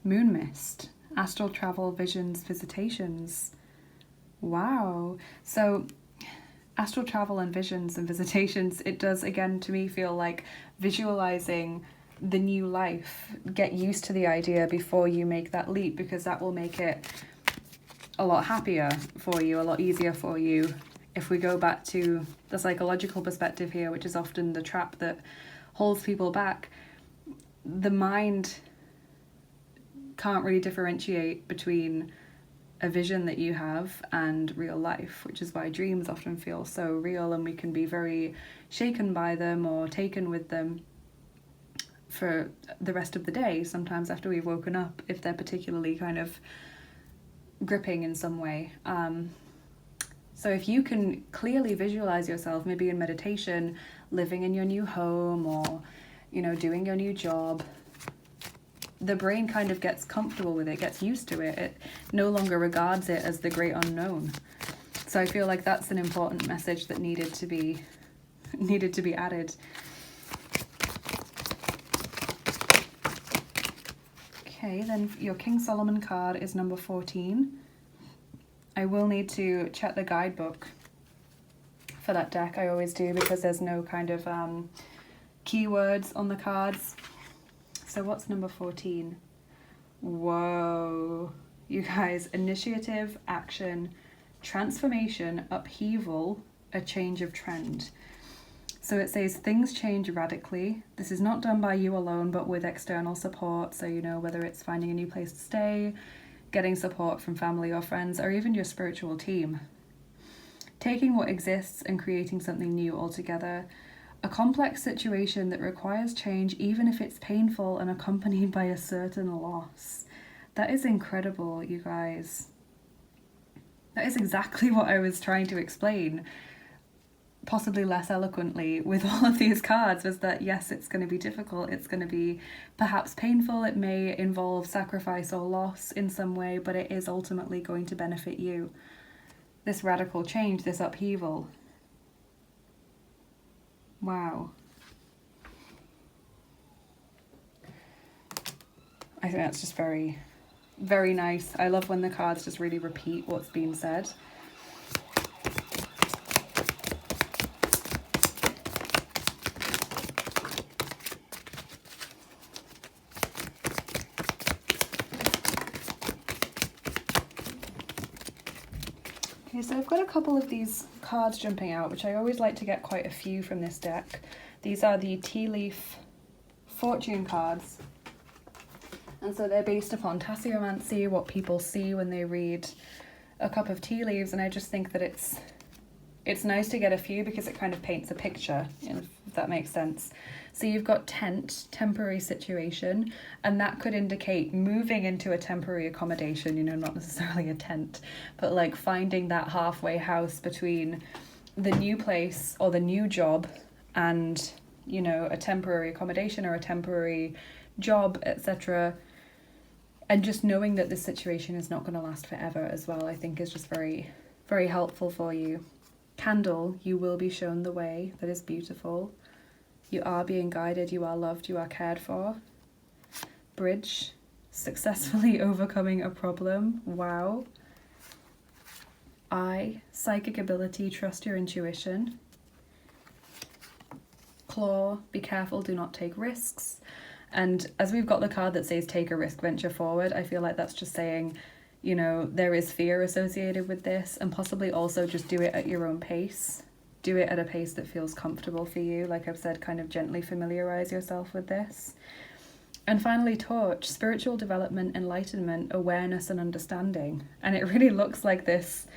Moon mist, astral travel, visions, visitations. Wow. So astral travel and visions and visitations, it does again to me feel like visualizing the new life. Get used to the idea before you make that leap, because that will make it a lot happier for you, a lot easier for you. If we go back to the psychological perspective here, which is often the trap that holds people back, the mind can't really differentiate between a vision that you have and real life, which is why dreams often feel so real and we can be very shaken by them or taken with them for the rest of the day, sometimes after we've woken up, if they're particularly kind of gripping in some way. So if you can clearly visualize yourself, maybe in meditation, living in your new home, or, you know, doing your new job, the brain kind of gets comfortable with it, gets used to it. It no longer regards it as the great unknown. So I feel like that's an important message that needed to be added. Okay, then your King Solomon card is number 14. I will need to check the guidebook for that deck. I always do, because there's no kind of keywords on the cards. So what's number 14? Whoa, you guys, initiative, action, transformation, upheaval, a change of trend. So it says things change radically. This is not done by you alone, but with external support. So, you know, whether it's finding a new place to stay, getting support from family or friends, or even your spiritual team. Taking what exists and creating something new altogether. A complex situation that requires change, even if it's painful and accompanied by a certain loss. That is incredible, you guys. That is exactly what I was trying to explain, possibly less eloquently, with all of these cards, was that yes, it's going to be difficult, it's going to be perhaps painful, it may involve sacrifice or loss in some way, but it is ultimately going to benefit you. This radical change, this upheaval. Wow. I think that's just very, very nice. I love when the cards just really repeat what's being said. Okay, so I've got a couple of these cards jumping out, which I always like to get quite a few from this deck. These are the Tea Leaf Fortune cards. And so they're based upon tasseomancy, what people see when they read a cup of tea leaves, and I just think that it's nice to get a few because it kind of paints a picture, if that makes sense. So you've got tent, temporary situation, and that could indicate moving into a temporary accommodation, you know, not necessarily a tent, but like finding that halfway house between the new place or the new job and, you know, a temporary accommodation or a temporary job, etc. And just knowing that this situation is not going to last forever as well, I think is just very, very helpful for you. Candle, you will be shown the way. That is beautiful. You are being guided, you are loved, you are cared for. Bridge, successfully overcoming a problem. Wow. Eye, psychic ability, trust your intuition. Claw, be careful, do not take risks. And as we've got the card that says take a risk, venture forward, I feel like that's just saying, you know, there is fear associated with this, and possibly also just do it at your own pace. Do it at a pace that feels comfortable for you. Like I've said, kind of gently familiarize yourself with this. And finally, torch, spiritual development, enlightenment, awareness and understanding. And it really looks like this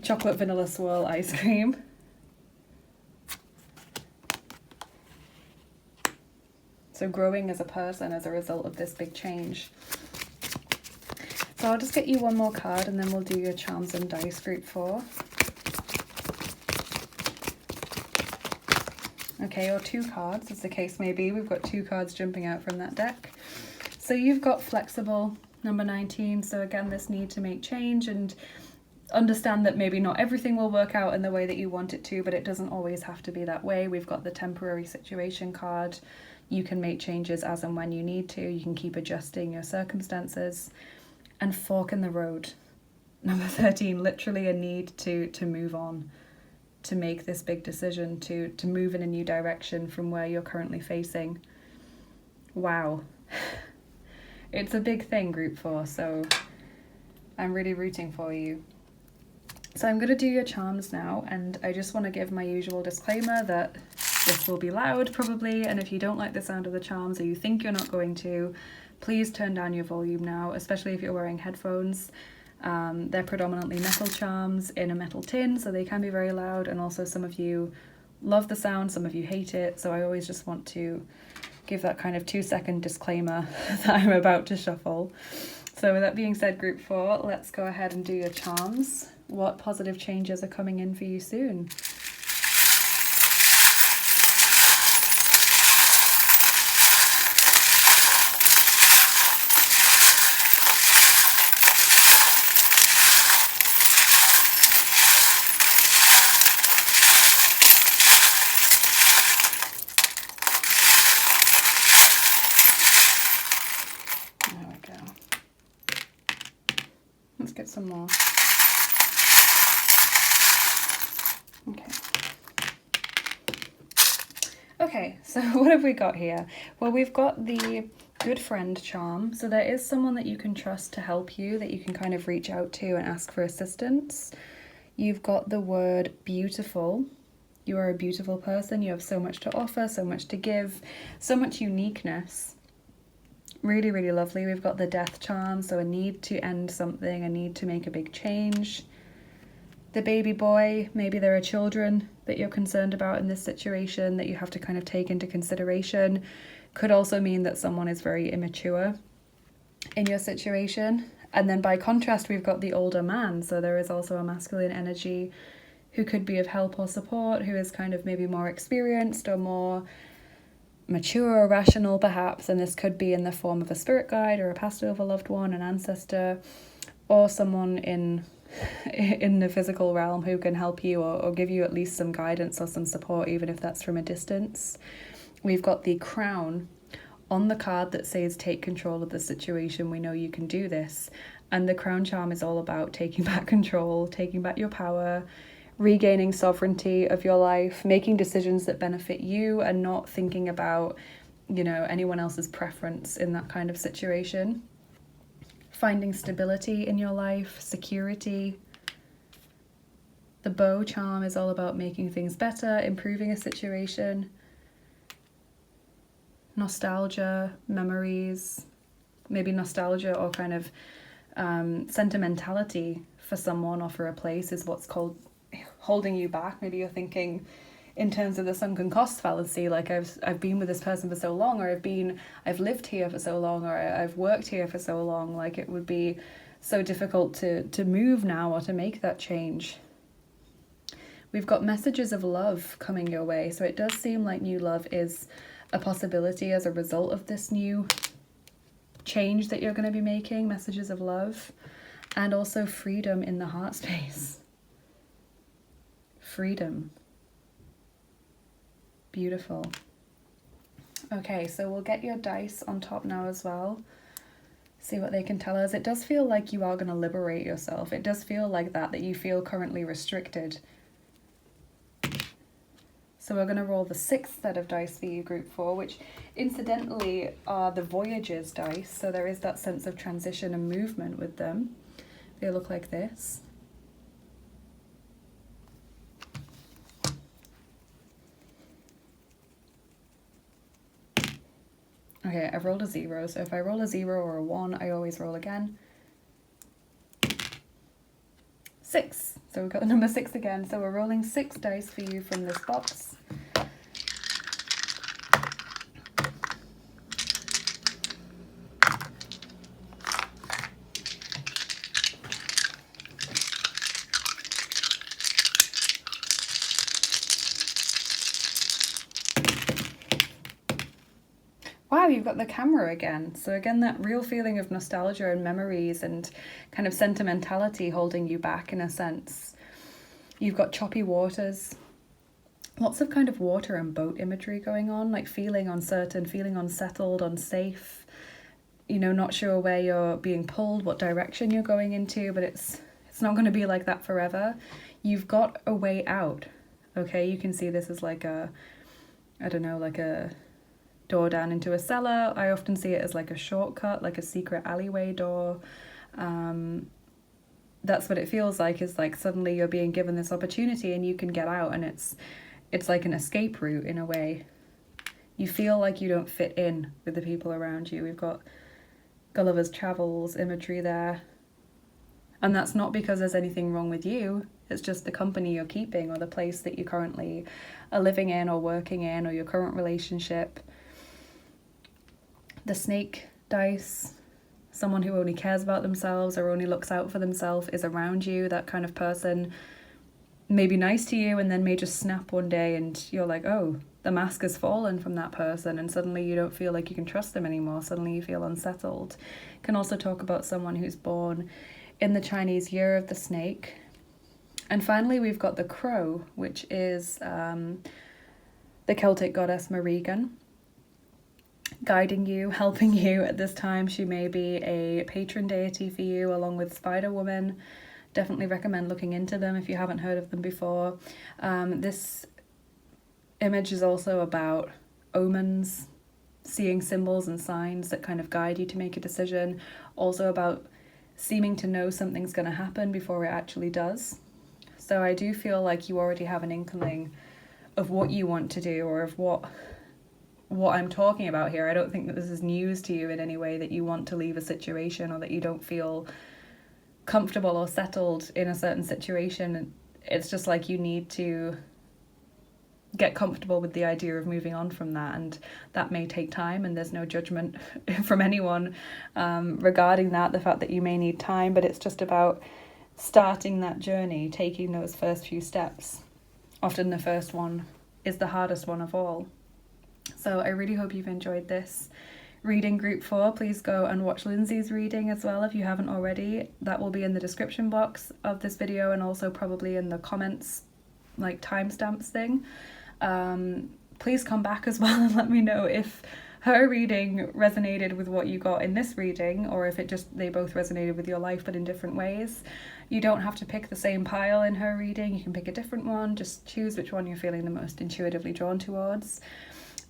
chocolate vanilla swirl ice cream. So growing as a person as a result of this big change. So I'll just get you one more card and then we'll do your charms and dice group 4. Okay, or 2 cards, as the case may be. We've got 2 cards jumping out from that deck. So you've got flexible, number 19. So again, this need to make change and understand that maybe not everything will work out in the way that you want it to, but it doesn't always have to be that way. We've got the temporary situation card. You can make changes as and when you need to. You can keep adjusting your circumstances. And fork in the road, number 13, literally a need to move on, to make this big decision, to move in a new direction from where you're currently facing. Wow. It's a big thing, group 4, so I'm really rooting for you. So I'm going to do your charms now, and I just want to give my usual disclaimer that this will be loud probably, and if you don't like the sound of the charms or you think you're not going to, please turn down your volume now, especially if you're wearing headphones. They're predominantly metal charms in a metal tin, so they can be very loud, and also some of you love the sound, some of you hate it, so I always just want to give that kind of 2-second disclaimer that I'm about to shuffle. So with that being said, group 4, let's go ahead and do your charms. What positive changes are coming in for you soon? Let's get some more. Okay, so what have we got here? Well, we've got the good friend charm. So there is someone that you can trust to help you, that you can kind of reach out to and ask for assistance. You've got the word beautiful. You are a beautiful person. You have so much to offer, so much to give, so much uniqueness. Really, really lovely. We've got the death charm, so a need to end something, a need to make a big change. The baby boy, maybe there are children that you're concerned about in this situation that you have to kind of take into consideration. Could also mean that someone is very immature in your situation. And then by contrast, we've got the older man, so there is also a masculine energy who could be of help or support, who is kind of maybe more experienced or more mature or rational perhaps, and this could be in the form of a spirit guide or a passed over loved one, an ancestor, or someone in the physical realm who can help you or give you at least some guidance or some support, even if that's from a distance. We've got the crown on the card that says take control of the situation. We know you can do this, and the crown charm is all about taking back control, taking back your power, regaining sovereignty of your life, making decisions that benefit you and not thinking about, you know, anyone else's preference in that kind of situation. Finding stability in your life, security. The bow charm is all about making things better, improving a situation. Nostalgia, memories, maybe nostalgia or kind of sentimentality for someone or for a place is what's called holding you back. Maybe you're thinking in terms of the sunken cost fallacy, like I've been with this person for so long, or I've lived here for so long, or I've worked here for so long, like it would be so difficult to move now or to make that change. We've got messages of love coming your way, so it does seem like new love is a possibility as a result of this new change that you're going to be making, messages of love, and also freedom in the heart space. Freedom. Beautiful. Okay, so we'll get your dice on top now as well. See what they can tell us. It does feel like you are going to liberate yourself. It does feel like that you feel currently restricted. So we're going to roll the 6th set of dice for you, group 4, which incidentally are the Voyager's dice. So there is that sense of transition and movement with them. They look like this. Okay, I've rolled a 0, so if I roll a 0 or a 1, I always roll again. 6. So we've got the number 6 again. So we're rolling 6 dice for you from this box. Wow, you've got the camera again. So again, that real feeling of nostalgia and memories and kind of sentimentality holding you back in a sense. You've got choppy waters. Lots of kind of water and boat imagery going on, like feeling uncertain, feeling unsettled, unsafe. You know, not sure where you're being pulled, what direction you're going into, but it's not going to be like that forever. You've got a way out. Okay, you can see this as like a, I don't know, like a door down into a cellar. I often see it as like a shortcut, like a secret alleyway door. That's what it feels like, is like suddenly you're being given this opportunity and you can get out, and it's like an escape route in a way. You feel like you don't fit in with the people around you. We've got Gulliver's Travels imagery there. And that's not because there's anything wrong with you. It's just the company you're keeping, or the place that you currently are living in or working in, or your current relationship. The snake dice, someone who only cares about themselves or only looks out for themselves is around you. That kind of person may be nice to you and then may just snap one day and you're like, oh, the mask has fallen from that person, and suddenly you don't feel like you can trust them anymore. Suddenly you feel unsettled. Can also talk about someone who's born in the Chinese Year of the Snake. And finally we've got the crow, which is the Celtic goddess Marigan, guiding you, helping you at this time. She may be a patron deity for you, along with Spider Woman. Definitely recommend looking into them if you haven't heard of them before. This image is also about omens, seeing symbols and signs that kind of guide you to make a decision. Also about seeming to know something's going to happen before it actually does. So I do feel like you already have an inkling of what you want to do, or of what I'm talking about here. I don't think that this is news to you in any way, that you want to leave a situation or that you don't feel comfortable or settled in a certain situation. It's just like you need to get comfortable with the idea of moving on from that, and that may take time, and there's no judgment from anyone regarding that, the fact that you may need time, but it's just about starting that journey, taking those first few steps. Often the first one is the hardest one of all. So I really hope you've enjoyed this reading, group 4. Please go and watch Lindsay's reading as well if you haven't already. That will be in the description box of this video, and also probably in the comments, like timestamps thing. Please come back as well and let me know if her reading resonated with what you got in this reading, or if they both resonated with your life but in different ways. You don't have to pick the same pile in her reading, you can pick a different one. Just choose which one you're feeling the most intuitively drawn towards.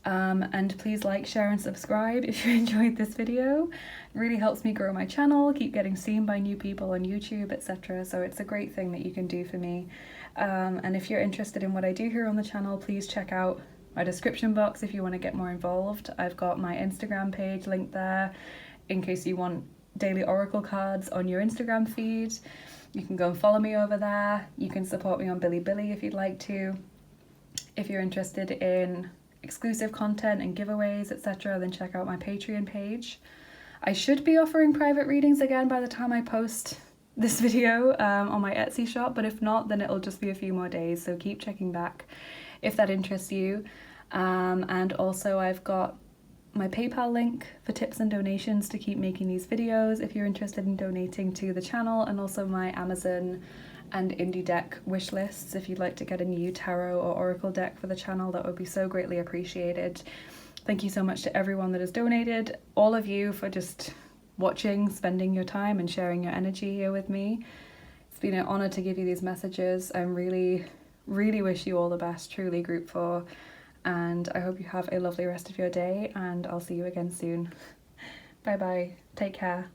And please like, share and subscribe if you enjoyed this video. It really helps me grow my channel, keep getting seen by new people on YouTube, etc. So it's a great thing that you can do for me. And if you're interested in what I do here on the channel, please check out my description box if you want to get more involved. I've got my Instagram page linked there in case you want daily oracle cards on your Instagram feed. You can go and follow me over there. You can support me on Bilibili if you'd like to. If you're interested in exclusive content and giveaways, etc., then check out my Patreon page. I should be offering private readings again by the time I post this video on my Etsy shop, but if not, then it'll just be a few more days, so keep checking back if that interests you. And also I've got my PayPal link for tips and donations to keep making these videos if you're interested in donating to the channel, and also my Amazon and indie deck wish lists if you'd like to get a new tarot or oracle deck for the channel. That would be so greatly appreciated. Thank you so much to everyone that has donated, all of you for just watching, spending your time and sharing your energy here with me. It's been an honor to give you these messages. I'm really really wish you all the best, truly, group 4, and I hope you have a lovely rest of your day, and I'll see you again soon. Bye bye, take care.